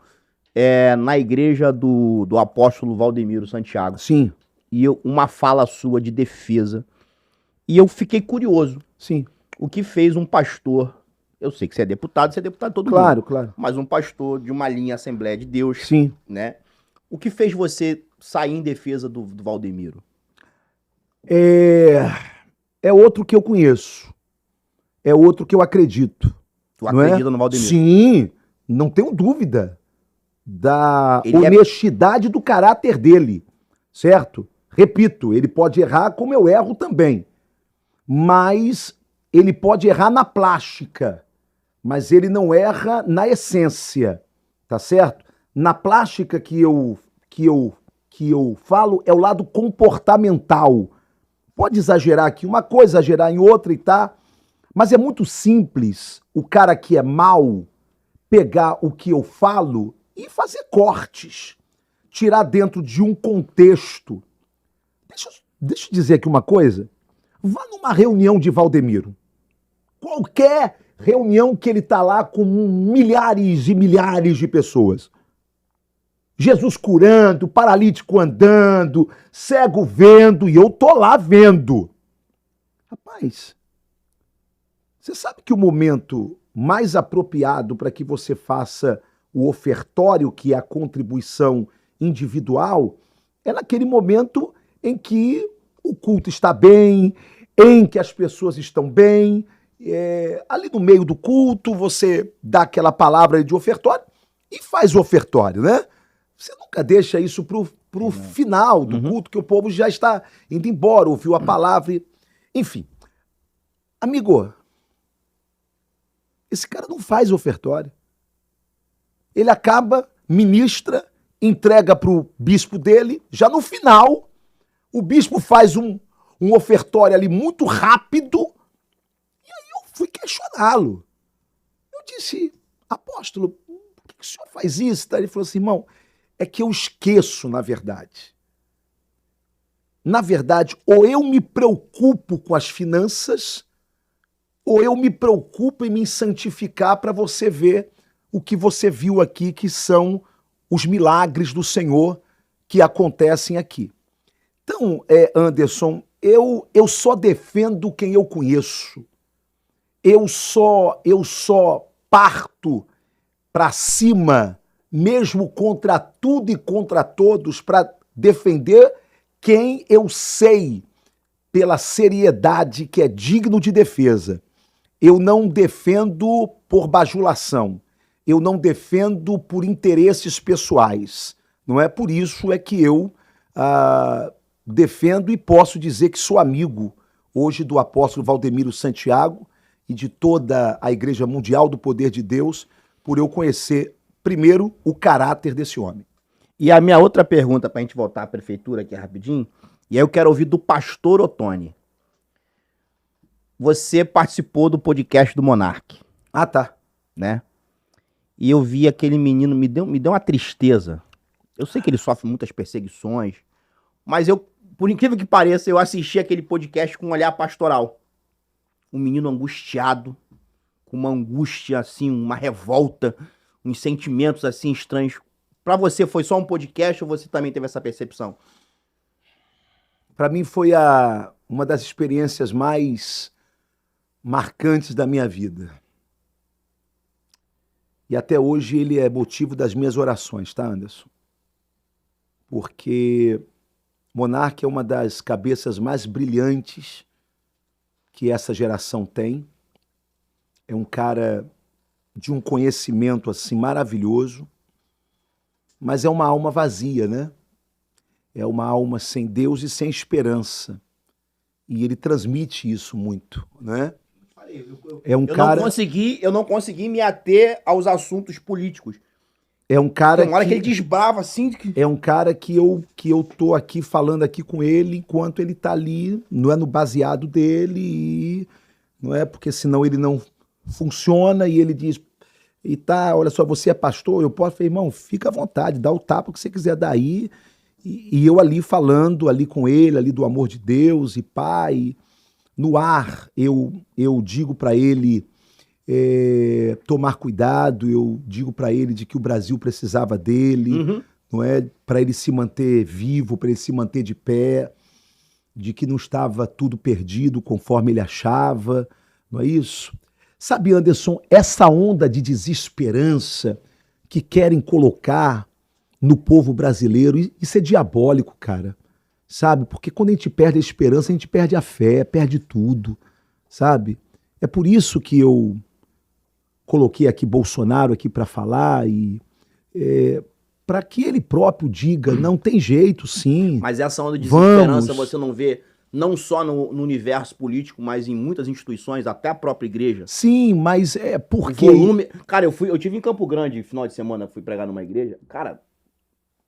na igreja do apóstolo Valdemiro Santiago. Sim. E uma fala sua de defesa. E eu fiquei curioso. Sim. O que fez um pastor, eu sei que você é deputado de todo mundo. Claro, claro. Mas um pastor de uma linha Assembleia de Deus. Sim. Né? O que fez você sair em defesa do Valdemiro? É outro que eu conheço. É outro que eu acredito. Tu acredita no Valdemiro? Sim, não tenho dúvida da honestidade do caráter dele, certo? Repito, ele pode errar como eu erro também, mas ele pode errar na plástica, mas ele não erra na essência, tá certo? Na plástica que eu falo é o lado comportamental. Pode exagerar aqui uma coisa, exagerar em outra e tá, mas é muito simples o cara que é mau pegar o que eu falo e fazer cortes, tirar dentro de um contexto. Deixa eu dizer aqui uma coisa. Vá numa reunião de Valdemiro. Qualquer reunião que ele tá lá com milhares e milhares de pessoas. Jesus curando, paralítico andando, cego vendo, e eu tô lá vendo. Rapaz, você sabe que o momento mais apropriado para que você faça o ofertório, que é a contribuição individual, é naquele momento em que o culto está bem, em que as pessoas estão bem. Ali no meio do culto, você dá aquela palavra de ofertório e faz o ofertório, né? Você nunca deixa isso pro final do culto, que o povo já está indo embora, ouviu a palavra. Enfim, amigo, esse cara não faz ofertório. Ele acaba, ministra, entrega pro bispo dele, já no final, o bispo faz um ofertório ali muito rápido, e aí eu fui questioná-lo. Eu disse, apóstolo, por que o senhor faz isso? Ele falou assim, irmão, é que eu esqueço, na verdade. Na verdade, ou eu me preocupo com as finanças, ou eu me preocupo em me santificar para você ver o que você viu aqui, que são os milagres do Senhor que acontecem aqui. Então, Anderson, eu só defendo quem eu conheço. Eu só parto para cima, mesmo contra tudo e contra todos, para defender quem eu sei pela seriedade que é digno de defesa. Eu não defendo por bajulação. Eu não defendo por interesses pessoais. Não é por isso que eu defendo e posso dizer que sou amigo hoje do apóstolo Valdemiro Santiago e de toda a Igreja Mundial do Poder de Deus, por eu conhecer, primeiro, o caráter desse homem. E a minha outra pergunta, para a gente voltar à prefeitura aqui rapidinho, e aí eu quero ouvir do pastor Ottoni. Você participou do podcast do Monark. Ah, tá. Né? E eu vi aquele menino, me deu uma tristeza. Eu sei que ele sofre muitas perseguições, mas eu, por incrível que pareça, eu assisti aquele podcast com um olhar pastoral. Um menino angustiado, com uma angústia, assim, uma revolta, uns sentimentos, assim, estranhos. Pra você foi só um podcast ou você também teve essa percepção? Pra mim foi uma das experiências mais marcantes da minha vida. E até hoje ele é motivo das minhas orações, tá, Anderson? Porque Monark é uma das cabeças mais brilhantes que essa geração tem. É um cara de um conhecimento assim maravilhoso, mas é uma alma vazia, né? É uma alma sem Deus e sem esperança. E ele transmite isso muito, né? É um cara... Eu não consegui me ater aos assuntos políticos. É um cara Tem uma hora que ele desbrava assim. É um cara que eu tô aqui falando aqui com ele enquanto ele tá ali, não é no baseado dele, e não é porque senão ele não funciona, e ele diz, e tá, olha só, você é pastor, eu posso, falei, irmão, fica à vontade, dá o tapa que você quiser dar aí, e eu ali falando, ali com ele, ali do amor de Deus, e pai, no ar, eu digo para ele tomar cuidado, eu digo para ele de que o Brasil precisava dele, não é? Para ele se manter vivo, para ele se manter de pé, de que não estava tudo perdido conforme ele achava, não é isso? Sabe, Anderson, essa onda de desesperança que querem colocar no povo brasileiro, isso é diabólico, cara, sabe? Porque quando a gente perde a esperança, a gente perde a fé, perde tudo, sabe? É por isso que eu coloquei aqui Bolsonaro aqui para falar e para que ele próprio diga, não tem jeito, sim. Mas essa onda de desesperança você não vê não só no universo político, mas em muitas instituições, até a própria igreja. Sim, mas é porque... Cara, eu tive em Campo Grande, final de semana, fui pregar numa igreja, cara,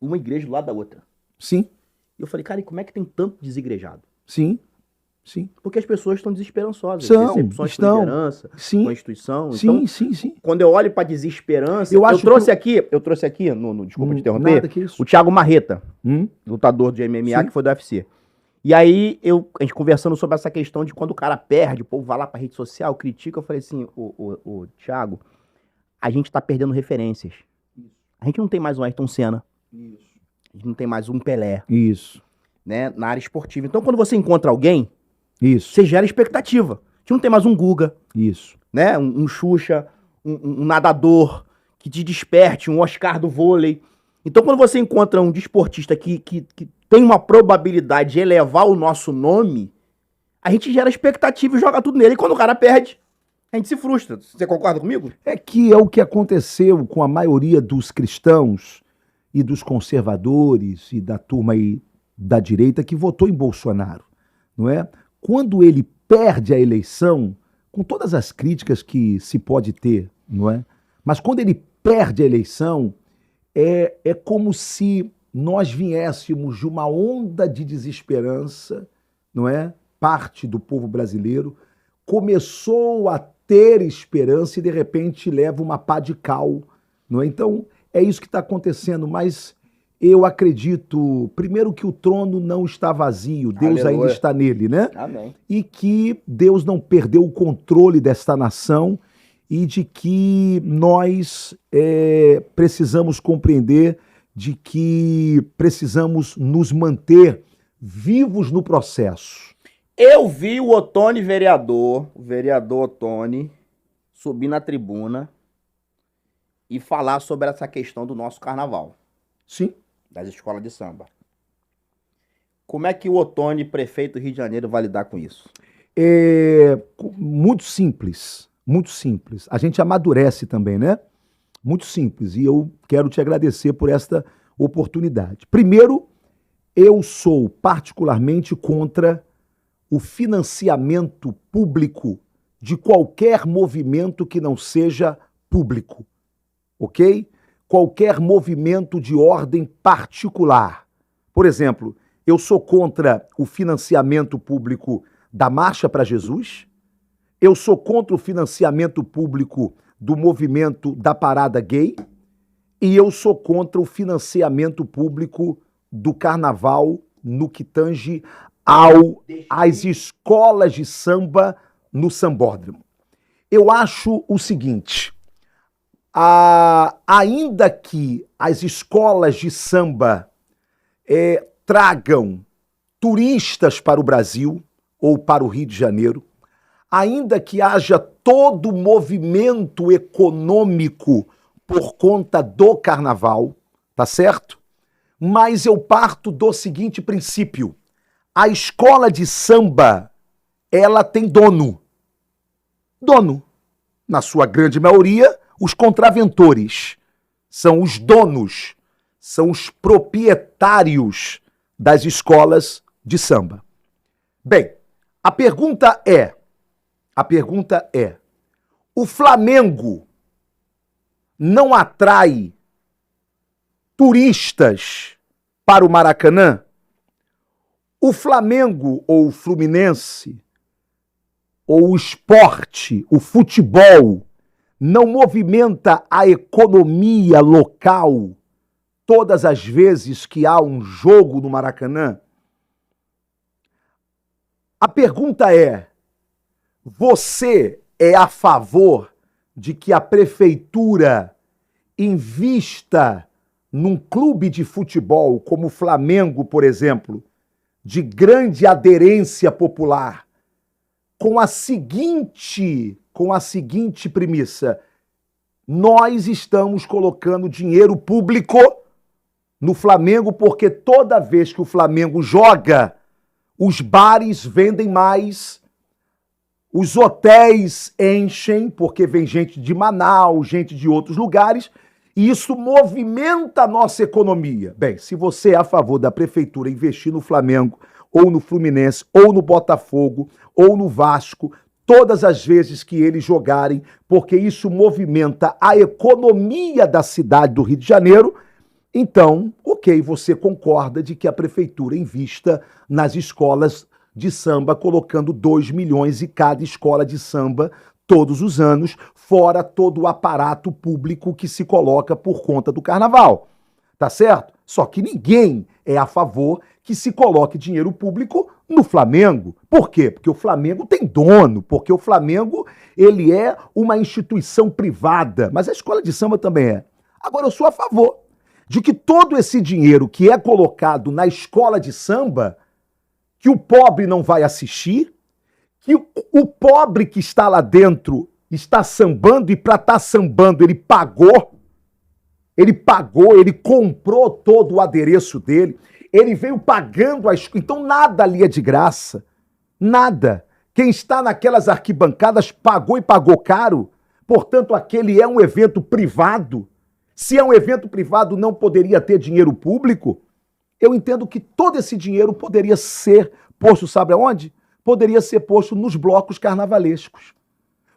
uma igreja do lado da outra. Sim. E eu falei, cara, e como é que tem tanto desigrejado? Sim. Sim. Porque as pessoas estão desesperançosas. Estão. Com liderança, sim. com a instituição. Sim, então, sim. Quando eu olho para desesperança, eu trouxe aqui, desculpa te interromper, o Thiago Marreta, lutador de MMA, que foi do UFC. E aí, a gente conversando sobre essa questão de quando o cara perde, o povo vai lá pra rede social, critica, eu falei assim, o Thiago, a gente tá perdendo referências. A gente não tem mais um Ayrton Senna. Isso. A gente não tem mais um Pelé. Isso. Né, na área esportiva. Então, quando você encontra alguém, isso, você gera expectativa. A gente não tem mais um Guga. Isso. Né, um Xuxa, um nadador que te desperte, um Oscar do vôlei. Então, quando você encontra um desportista que tem uma probabilidade de elevar o nosso nome, a gente gera expectativa e joga tudo nele. E quando o cara perde, a gente se frustra. Você concorda comigo? É que é o que aconteceu com a maioria dos cristãos e dos conservadores e da turma aí da direita que votou em Bolsonaro, não é? Quando ele perde a eleição, com todas as críticas que se pode ter, não é? Mas quando ele perde a eleição, é como se nós viéssemos de uma onda de desesperança, não é? Parte do povo brasileiro começou a ter esperança e de repente leva uma pá de cal, não é? Então, é isso que está acontecendo, mas eu acredito, primeiro, que o trono não está vazio, Deus ainda está nele, né? Amém. E que Deus não perdeu o controle desta nação e de que nós precisamos compreender de que precisamos nos manter vivos no processo. Eu vi o Ottoni vereador, o vereador Ottoni, subir na tribuna e falar sobre essa questão do nosso carnaval. Sim. Das escolas de samba. Como é que o Ottoni, prefeito do Rio de Janeiro, vai lidar com isso? Muito simples, muito simples. A gente amadurece também, né? Muito simples. E eu quero te agradecer por esta oportunidade. Primeiro, eu sou particularmente contra o financiamento público de qualquer movimento que não seja público, ok? Qualquer movimento de ordem particular. Por exemplo, eu sou contra o financiamento público da Marcha para Jesus, eu sou contra o financiamento público do movimento da Parada Gay e eu sou contra o financiamento público do Carnaval no que tange às escolas de samba no Sambódromo. Eu acho o seguinte... ainda que as escolas de samba tragam turistas para o Brasil ou para o Rio de Janeiro, ainda que haja todo o movimento econômico por conta do carnaval, tá certo? Mas eu parto do seguinte princípio: a escola de samba, ela tem dono. Dono, na sua grande maioria, os contraventores, são os donos, são os proprietários das escolas de samba. Bem, a pergunta é, o Flamengo não atrai turistas para o Maracanã? O Flamengo ou o Fluminense, ou o esporte, o futebol, não movimenta a economia local todas as vezes que há um jogo no Maracanã? A pergunta é: você é a favor de que a prefeitura invista num clube de futebol como o Flamengo, por exemplo, de grande aderência popular, com a seguinte premissa: nós estamos colocando dinheiro público no Flamengo porque toda vez que o Flamengo joga, os bares vendem mais, os hotéis enchem, porque vem gente de Manaus, gente de outros lugares, e isso movimenta a nossa economia. Bem, se você é a favor da prefeitura investir no Flamengo, ou no Fluminense, ou no Botafogo, ou no Vasco, todas as vezes que eles jogarem, porque isso movimenta a economia da cidade do Rio de Janeiro, então, ok, você concorda de que a prefeitura invista nas escolas de samba, colocando 2 milhões em cada escola de samba todos os anos, fora todo o aparato público que se coloca por conta do carnaval. Tá certo? Só que ninguém é a favor que se coloque dinheiro público no Flamengo. Por quê? Porque o Flamengo tem dono, porque o Flamengo, ele é uma instituição privada, mas a escola de samba também é. Agora, eu sou a favor de que todo esse dinheiro que é colocado na escola de samba, que o pobre não vai assistir, que o pobre que está lá dentro está sambando e para estar sambando ele comprou todo o adereço dele, ele veio pagando a escola, então nada ali é de graça, nada. Quem está naquelas arquibancadas pagou e pagou caro, portanto aquele é um evento privado. Se é um evento privado, não poderia ter dinheiro público? Eu entendo que todo esse dinheiro poderia ser posto, sabe aonde? Poderia ser posto nos blocos carnavalescos.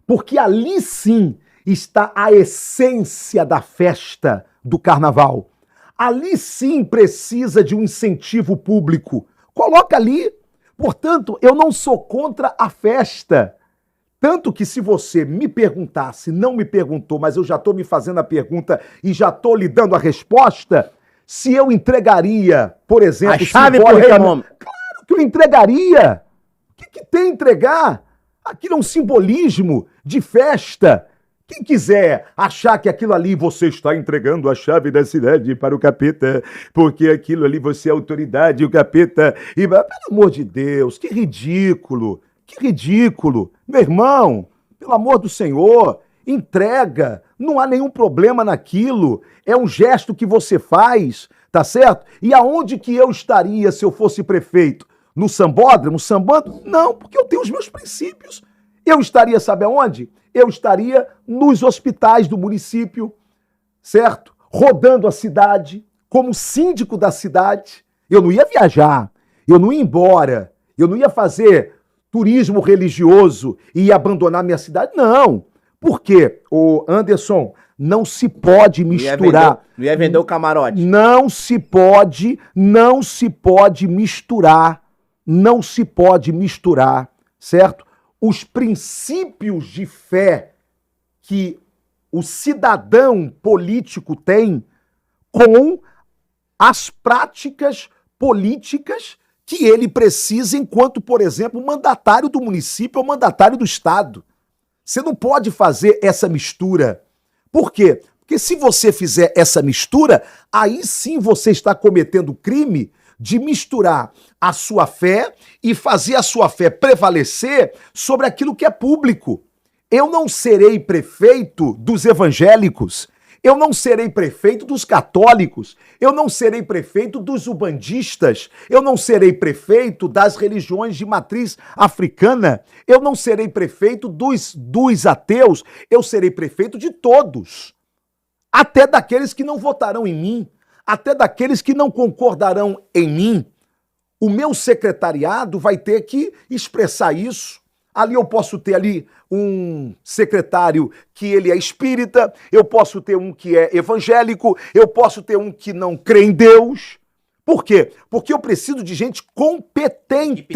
Porque ali sim está a essência da festa do carnaval. Ali sim precisa de um incentivo público. Coloca ali. Portanto, eu não sou contra a festa. Tanto que se você me perguntasse, não me perguntou, mas eu já estou me fazendo a pergunta e já estou lhe dando a resposta, se eu entregaria, por exemplo... A chave pro Rei Momo. Claro que eu entregaria. O que tem entregar? Aquilo é um simbolismo de festa. Quem quiser achar que aquilo ali você está entregando a chave da cidade para o capeta, porque aquilo ali você é autoridade, o capeta... Pelo amor de Deus, que ridículo. Que ridículo. Meu irmão, pelo amor do Senhor, entrega. Não há nenhum problema naquilo. É um gesto que você faz, tá certo? E aonde que eu estaria se eu fosse prefeito? No sambódromo, sambando? Não, porque eu tenho os meus princípios. Eu estaria, sabe aonde? Eu estaria nos hospitais do município, certo? Rodando a cidade, como síndico da cidade. Eu não ia viajar, eu não ia embora, eu não ia fazer turismo religioso e ia abandonar minha cidade. Não. Por quê? Ô Anderson, não se pode misturar. Não ia vender o camarote. Não se pode misturar, certo? Os princípios de fé que o cidadão político tem com as práticas políticas que ele precisa enquanto, por exemplo, mandatário do município ou mandatário do estado. Você não pode fazer essa mistura. Por quê? Porque se você fizer essa mistura, aí sim você está cometendo o crime de misturar a sua fé e fazer a sua fé prevalecer sobre aquilo que é público. Eu não serei prefeito dos evangélicos, eu não serei prefeito dos católicos, eu não serei prefeito dos ubandistas, eu não serei prefeito das religiões de matriz africana, eu não serei prefeito dos ateus, eu serei prefeito de todos. Até daqueles que não votarão em mim, até daqueles que não concordarão em mim. O meu secretariado vai ter que expressar isso. Ali eu posso ter ali um secretário que ele é espírita, eu posso ter um que é evangélico, eu posso ter um que não crê em Deus. Por quê? Porque eu preciso de gente competente.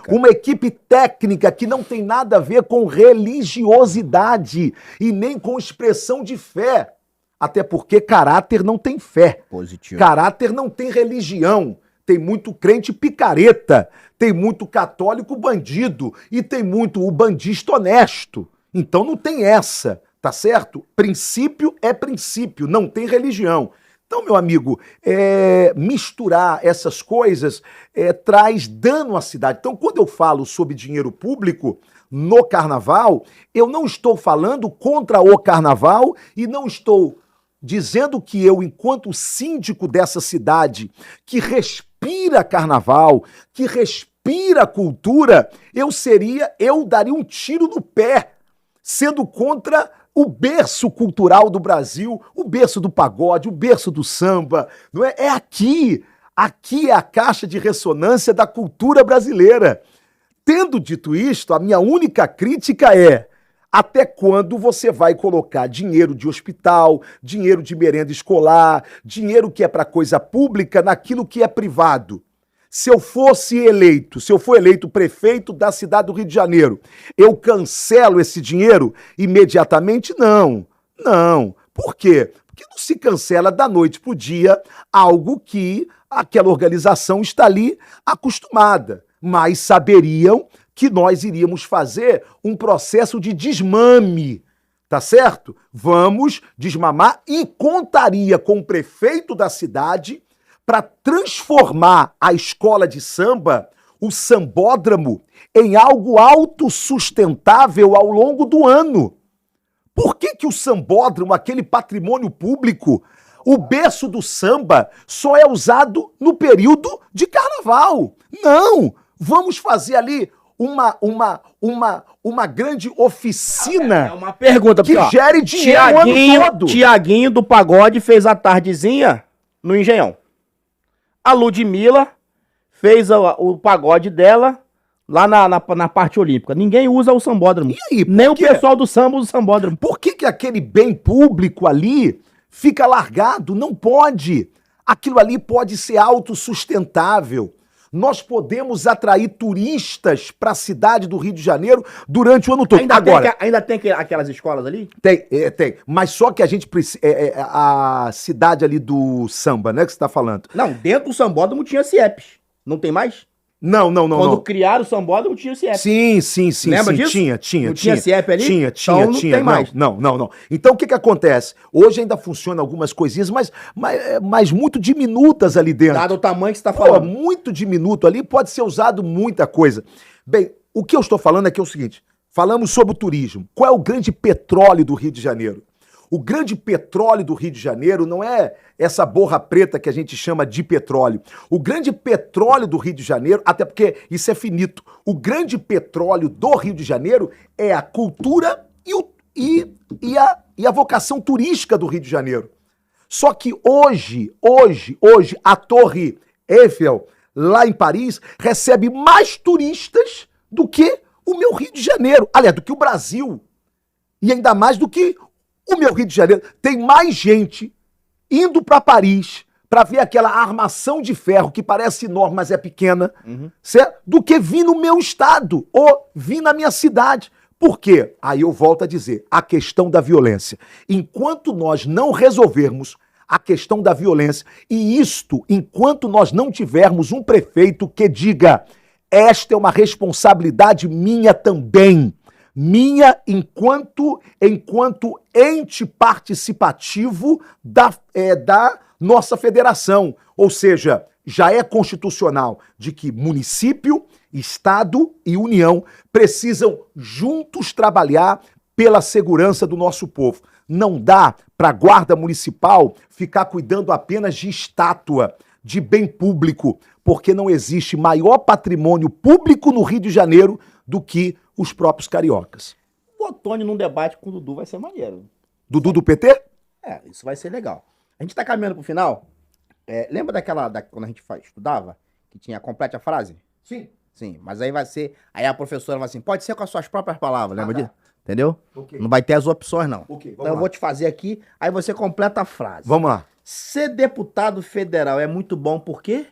Uma equipe técnica que não tem nada a ver com religiosidade e nem com expressão de fé. Até porque caráter não tem fé. Positivo. Caráter não tem religião. Tem muito crente picareta, tem muito católico bandido e tem muito o bandista honesto. Então não tem essa, tá certo? Princípio é princípio, não tem religião. Então, meu amigo, misturar essas coisas traz dano à cidade. Então, quando eu falo sobre dinheiro público no carnaval, eu não estou falando contra o carnaval e não estou dizendo que eu, enquanto síndico dessa cidade, que respira carnaval, que respira cultura, eu daria um tiro no pé, sendo contra o berço cultural do Brasil, o berço do pagode, o berço do samba, não é? É aqui é a caixa de ressonância da cultura brasileira. Tendo dito isto, a minha única crítica é: até quando você vai colocar dinheiro de hospital, dinheiro de merenda escolar, dinheiro que é para coisa pública naquilo que é privado? Se eu for eleito prefeito da cidade do Rio de Janeiro, eu cancelo esse dinheiro imediatamente? Não. Por quê? Porque não se cancela da noite para o dia algo que aquela organização está ali acostumada. Mas saberiam que nós iríamos fazer um processo de desmame, tá certo? Vamos desmamar e contaria com o prefeito da cidade para transformar a escola de samba, o sambódromo, em algo autossustentável ao longo do ano. Por que o sambódromo, aquele patrimônio público, o berço do samba, só é usado no período de carnaval? Não! Vamos fazer ali uma grande oficina. É uma pergunta que gere dinheiro o ano todo. Tiaguinho do Pagode fez a tardezinha no Engenhão. A Ludmilla fez o pagode dela lá na parte olímpica. Ninguém usa o sambódromo. E aí, nem o pessoal do samba usa o sambódromo. Por que aquele bem público ali fica largado? Não pode. Aquilo ali pode ser autossustentável. Nós podemos atrair turistas para a cidade do Rio de Janeiro durante o ano todo. Ainda tem aquelas escolas ali? Tem. Mas só que a gente precisa... a cidade ali do samba, né, que você está falando. Não, dentro do sambódromo tinha CIEPs. Não tem mais? Não. Quando criaram o sambódromo, tinha o CIEP. Sim. Lembra disso? Tinha. Não tinha CIEP ali? Tinha. Então não tem mais. Não. Então o que acontece? Hoje ainda funciona algumas coisinhas, mas muito diminutas ali dentro. Dado o tamanho que você está falando. Muito diminuto ali, pode ser usado muita coisa. Bem, o que eu estou falando é que é o seguinte, falamos sobre o turismo. Qual é o grande petróleo do Rio de Janeiro? O grande petróleo do Rio de Janeiro não é essa borra preta que a gente chama de petróleo. O grande petróleo do Rio de Janeiro, até porque isso é finito, o grande petróleo do Rio de Janeiro é a cultura e a vocação turística do Rio de Janeiro. Só que hoje, a Torre Eiffel, lá em Paris, recebe mais turistas do que o meu Rio de Janeiro. Aliás, do que o Brasil. E ainda mais do que o meu Rio de Janeiro. Tem mais gente indo para Paris para ver aquela armação de ferro que parece enorme, mas é pequena, certo? Do que vir no meu estado ou vir na minha cidade. Por quê? Aí eu volto a dizer, a questão da violência. Enquanto nós não resolvermos a questão da violência, e isto, enquanto nós não tivermos um prefeito que diga, esta é uma responsabilidade minha também, minha enquanto ente participativo da nossa federação. Ou seja, já é constitucional de que município, Estado e União precisam juntos trabalhar pela segurança do nosso povo. Não dá para a guarda municipal ficar cuidando apenas de estátua, de bem público, porque não existe maior patrimônio público no Rio de Janeiro do que os próprios cariocas. O Ottoni num debate com o Dudu vai ser maneiro. Dudu do PT? Isso vai ser legal. A gente tá caminhando pro final. Lembra quando a gente estudava, que tinha complete a frase? Sim, mas aí vai ser... Aí a professora vai assim, pode ser com as suas próprias palavras, lembra disso? Entendeu? Okay. Não vai ter as opções, não. Okay, então eu vou te fazer aqui, aí você completa a frase. Vamos lá. Ser deputado federal é muito bom por quê?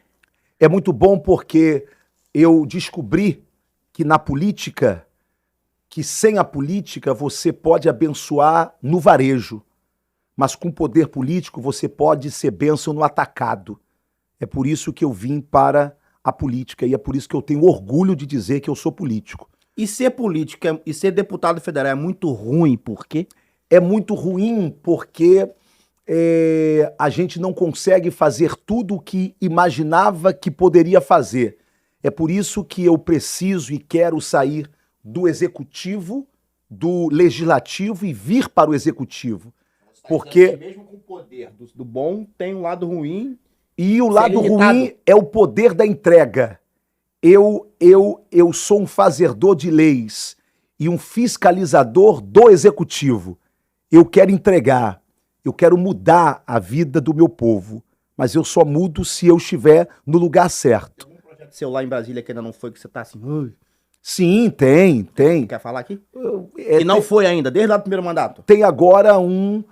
É muito bom porque eu descobri que na política, que sem a política você pode abençoar no varejo, mas com poder político você pode ser bênção no atacado. É por isso que eu vim para a política e é por isso que eu tenho orgulho de dizer que eu sou político. E ser político e ser deputado federal é muito ruim, por quê? É muito ruim porque a gente não consegue fazer tudo o que imaginava que poderia fazer. É por isso que eu preciso e quero sair do executivo, do legislativo e vir para o executivo. Porque mesmo com o poder do bom, tem um lado ruim. E o lado ruim é o poder da entrega. Eu sou um fazedor de leis e um fiscalizador do executivo. Eu quero entregar, eu quero mudar a vida do meu povo, mas eu só mudo se eu estiver no lugar certo. Tem um projeto seu lá em Brasília que ainda não foi, que você tá assim... Ui. Sim, tem. Quer falar aqui? E não foi ainda, desde lá do primeiro mandato? Tem agora um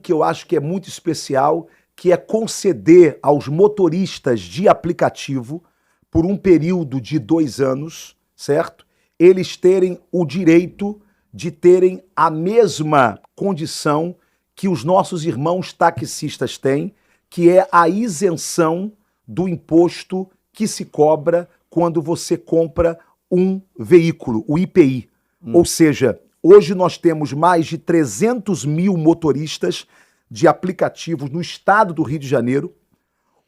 que eu acho que é muito especial, que é conceder aos motoristas de aplicativo, por um período de 2 anos, certo? Eles terem o direito de terem a mesma condição que os nossos irmãos taxistas têm, que é a isenção do imposto que se cobra quando você compra um veículo, o IPI. Ou seja, hoje nós temos mais de 300 mil motoristas de aplicativos no estado do Rio de Janeiro,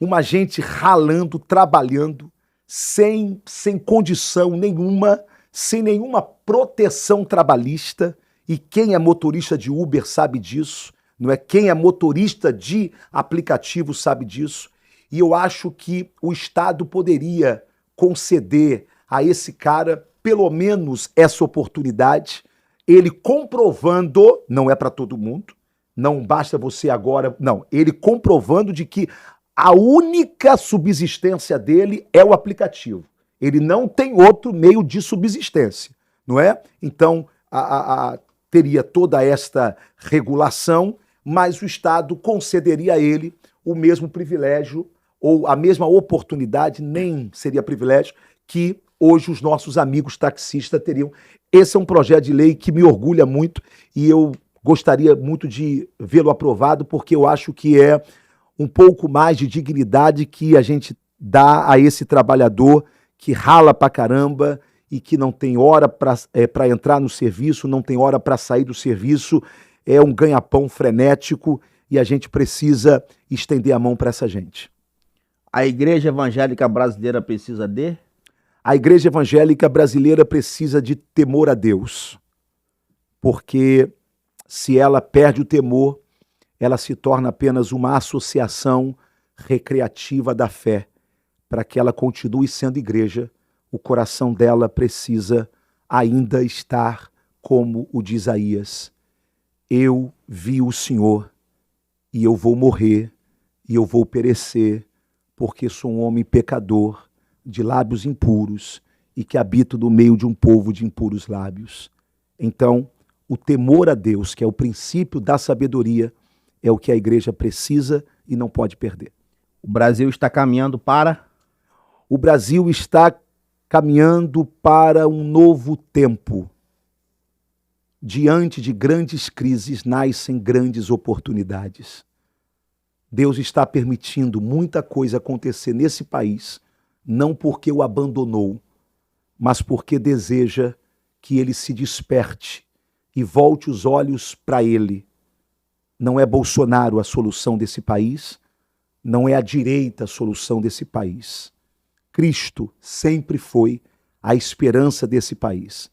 uma gente ralando, trabalhando, sem condição nenhuma, sem nenhuma proteção trabalhista, e quem é motorista de Uber sabe disso, não é? Quem é motorista de aplicativo sabe disso, e eu acho que o Estado poderia conceder a esse cara pelo menos essa oportunidade, ele comprovando, não é para todo mundo, não basta você agora, não, ele comprovando de que a única subsistência dele é o aplicativo. Ele não tem outro meio de subsistência, não é? Então, teria toda esta regulação, mas o Estado concederia a ele o mesmo privilégio ou a mesma oportunidade, nem seria privilégio, que hoje os nossos amigos taxistas teriam. Esse é um projeto de lei que me orgulha muito e eu gostaria muito de vê-lo aprovado, porque eu acho que é um pouco mais de dignidade que a gente dá a esse trabalhador que rala pra caramba e que não tem hora para entrar no serviço, não tem hora para sair do serviço, é um ganha-pão frenético e a gente precisa estender a mão para essa gente. A Igreja Evangélica Brasileira precisa de? A Igreja Evangélica Brasileira precisa de temor a Deus, porque se ela perde o temor, ela se torna apenas uma associação recreativa da fé. Para que ela continue sendo igreja, o coração dela precisa ainda estar como o de Isaías. Eu vi o Senhor e eu vou morrer e eu vou perecer, porque sou um homem pecador, de lábios impuros e que habito no meio de um povo de impuros lábios. Então, o temor a Deus, que é o princípio da sabedoria, é o que a igreja precisa e não pode perder. O Brasil está caminhando para? O Brasil está caminhando para um novo tempo. Diante de grandes crises nascem grandes oportunidades. Deus está permitindo muita coisa acontecer nesse país, não porque o abandonou, mas porque deseja que ele se desperte e volte os olhos para ele. Não é Bolsonaro a solução desse país, não é a direita a solução desse país. Cristo sempre foi a esperança desse país.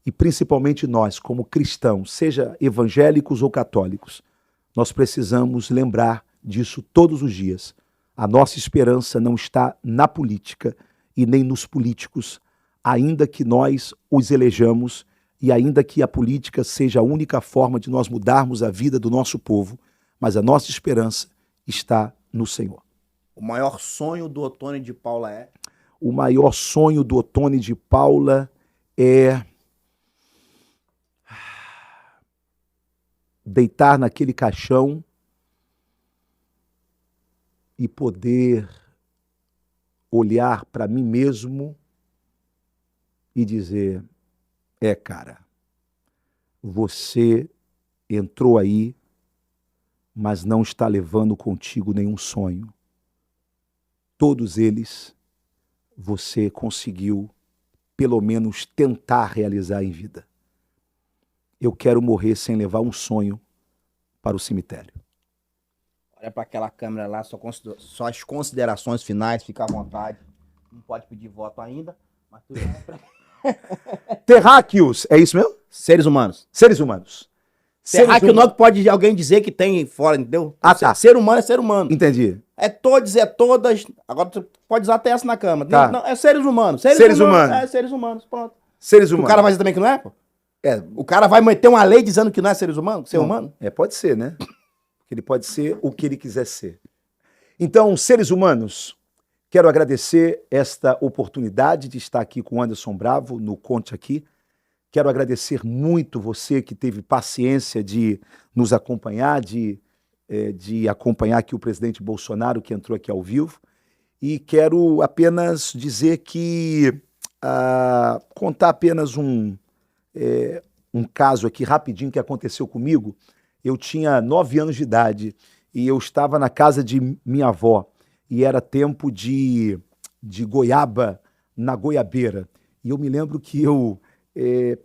E principalmente nós, como cristãos, seja evangélicos ou católicos, nós precisamos lembrar disso todos os dias. A nossa esperança não está na política e nem nos políticos, ainda que nós os elejamos e ainda que a política seja a única forma de nós mudarmos a vida do nosso povo, mas a nossa esperança está no Senhor. O maior sonho do Ottoni de Paula é? O maior sonho do Ottoni de Paula é deitar naquele caixão e poder olhar para mim mesmo e dizer: cara, você entrou aí, mas não está levando contigo nenhum sonho. Todos eles você conseguiu, pelo menos, tentar realizar em vida. Eu quero morrer sem levar um sonho para o cemitério. Olha para aquela câmera lá, só as considerações finais, fica à vontade. Não pode pedir voto ainda, mas tudo bem. Terráqueos, é isso mesmo? Seres humanos. Seres humanos. Terráqueo não pode alguém dizer que tem fora, entendeu? Tá. Ser humano é ser humano. Entendi. É todos, é todas. Agora tu pode usar até essa na cama. Tá. Não, é seres humanos. Seres humanos. É seres humanos, pronto. Seres humanos. O cara vai dizer também que não é, pô? O cara vai meter uma lei dizendo que não é seres humanos, ser humano? Pode ser, né? Ele pode ser o que ele quiser ser. Então, seres humanos, quero agradecer esta oportunidade de estar aqui com o Anderson Bravo, no Conte Aqui. Quero agradecer muito você que teve paciência de nos acompanhar, de acompanhar aqui o presidente Bolsonaro, que entrou aqui ao vivo. E quero apenas dizer que, contar apenas um caso aqui rapidinho que aconteceu comigo. Eu tinha 9 anos de idade e eu estava na casa de minha avó e era tempo de goiaba na goiabeira. E eu me lembro que eu,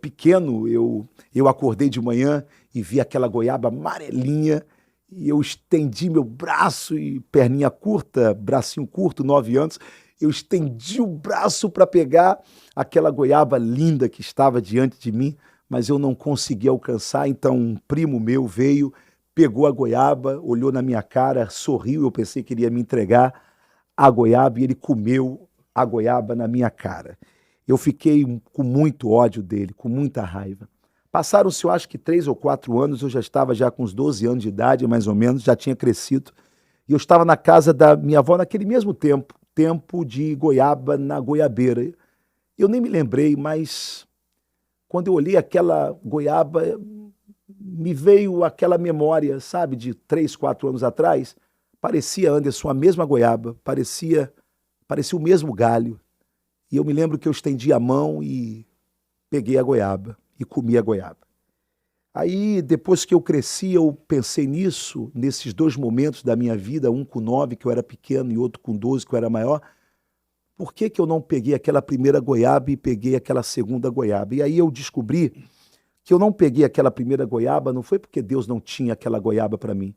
pequeno, eu acordei de manhã e vi aquela goiaba amarelinha e eu estendi meu braço e perninha curta, bracinho curto, 9 anos, eu estendi o braço para pegar aquela goiaba linda que estava diante de mim, mas eu não consegui alcançar, então um primo meu veio, pegou a goiaba, olhou na minha cara, sorriu, eu pensei que ele ia me entregar a goiaba e ele comeu a goiaba na minha cara. Eu fiquei com muito ódio dele, com muita raiva. Passaram-se, eu acho que 3 ou 4 anos, eu já estava com uns 12 anos de idade, mais ou menos, já tinha crescido, e eu estava na casa da minha avó naquele mesmo tempo de goiaba na goiabeira. Eu nem me lembrei, mas quando eu olhei aquela goiaba, me veio aquela memória, sabe, de 3, 4 anos atrás. Parecia, Anderson, a mesma goiaba, parecia o mesmo galho. E eu me lembro que eu estendi a mão e peguei a goiaba e comi a goiaba. Aí, depois que eu cresci, eu pensei nisso, nesses 2 momentos da minha vida, um com 9, que eu era pequeno, e outro com 12, que eu era maior. Por que eu não peguei aquela primeira goiaba e peguei aquela segunda goiaba? E aí eu descobri que eu não peguei aquela primeira goiaba, não foi porque Deus não tinha aquela goiaba para mim,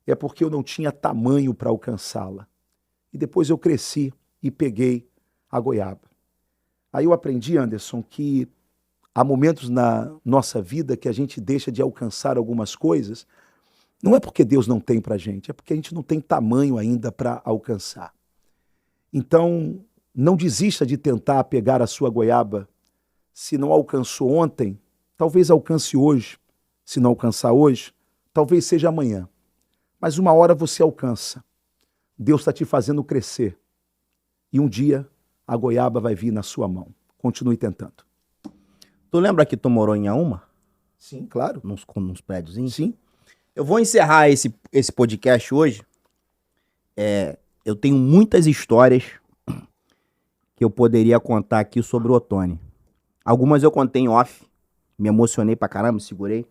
é porque eu não tinha tamanho para alcançá-la. E depois eu cresci e peguei a goiaba. Aí eu aprendi, Anderson, que há momentos na nossa vida que a gente deixa de alcançar algumas coisas, não é porque Deus não tem para a gente, é porque a gente não tem tamanho ainda para alcançar. Então, não desista de tentar pegar a sua goiaba. Se não alcançou ontem, talvez alcance hoje. Se não alcançar hoje, talvez seja amanhã. Mas uma hora você alcança. Deus está te fazendo crescer. E um dia a goiaba vai vir na sua mão. Continue tentando. Tu lembra que tu morou em Auma? Sim, claro. Nos prédiozinhos? Sim. Eu vou encerrar esse podcast hoje. Eu tenho muitas histórias que eu poderia contar aqui sobre o Ottoni. Algumas eu contei em off, me emocionei pra caramba, me segurei.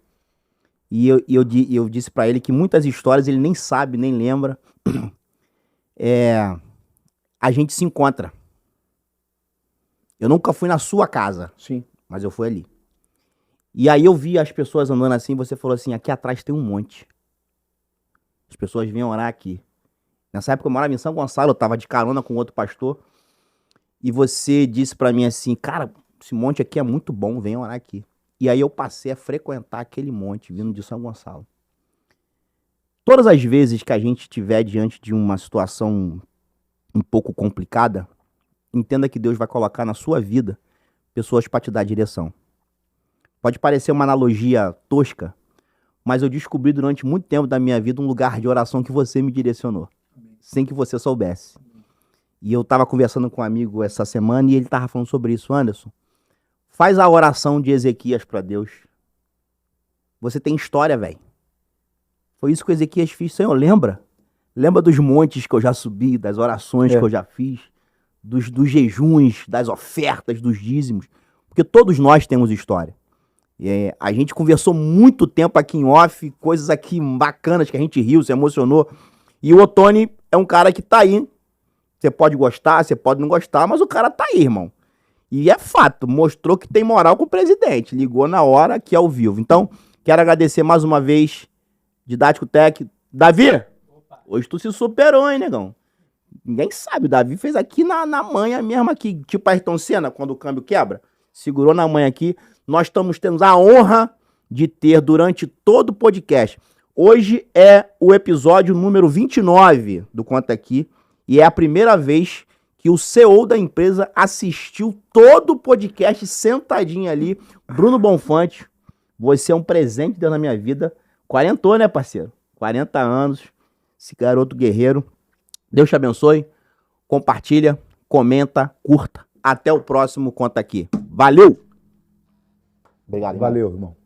E eu disse pra ele que muitas histórias ele nem sabe, nem lembra. A gente se encontra. Eu nunca fui na sua casa. Sim. Mas eu fui ali. E aí eu vi as pessoas andando assim, você falou assim, aqui atrás tem um monte. As pessoas vinham orar aqui. Nessa época eu morava em São Gonçalo, eu tava de carona com outro pastor. E você disse pra mim assim, cara, esse monte aqui é muito bom, vem orar aqui. E aí eu passei a frequentar aquele monte, vindo de São Gonçalo. Todas as vezes que a gente estiver diante de uma situação um pouco complicada, entenda que Deus vai colocar na sua vida pessoas para te dar direção. Pode parecer uma analogia tosca, mas eu descobri durante muito tempo da minha vida um lugar de oração que você me direcionou, sem que você soubesse. E eu estava conversando com um amigo essa semana e ele estava falando sobre isso. Anderson, faz a oração de Ezequias para Deus. Você tem história, velho. Foi isso que o Ezequias fez. Senhor, lembra Lembra dos montes que eu já subi, das orações que eu já fiz, dos jejuns, das ofertas, dos dízimos. Porque todos nós temos história. A gente conversou muito tempo aqui em off, coisas aqui bacanas que a gente riu, se emocionou. E o Ottoni é um cara que tá aí. Você pode gostar, você pode não gostar, mas o cara tá aí, irmão. E é fato, mostrou que tem moral com o presidente. Ligou na hora aqui ao vivo. Então, quero agradecer mais uma vez, Didático Tech. Davi, hoje tu se superou, hein, negão? Ninguém sabe, o Davi fez aqui na manha mesmo aqui, tipo Ayrton Senna, quando o câmbio quebra. Segurou na manha aqui. Nós estamos tendo a honra de ter durante todo o podcast. Hoje é o episódio número 29 do Conta Aqui e é a primeira vez que o CEO da empresa assistiu todo o podcast sentadinho ali. Bruno Bonfante, você é um presente de Deus na minha vida. 40, né, parceiro? 40 anos, esse garoto guerreiro. Deus te abençoe. Compartilha, comenta, curta. Até o próximo Conta Aqui. Valeu! Obrigado, irmão. Valeu, irmão.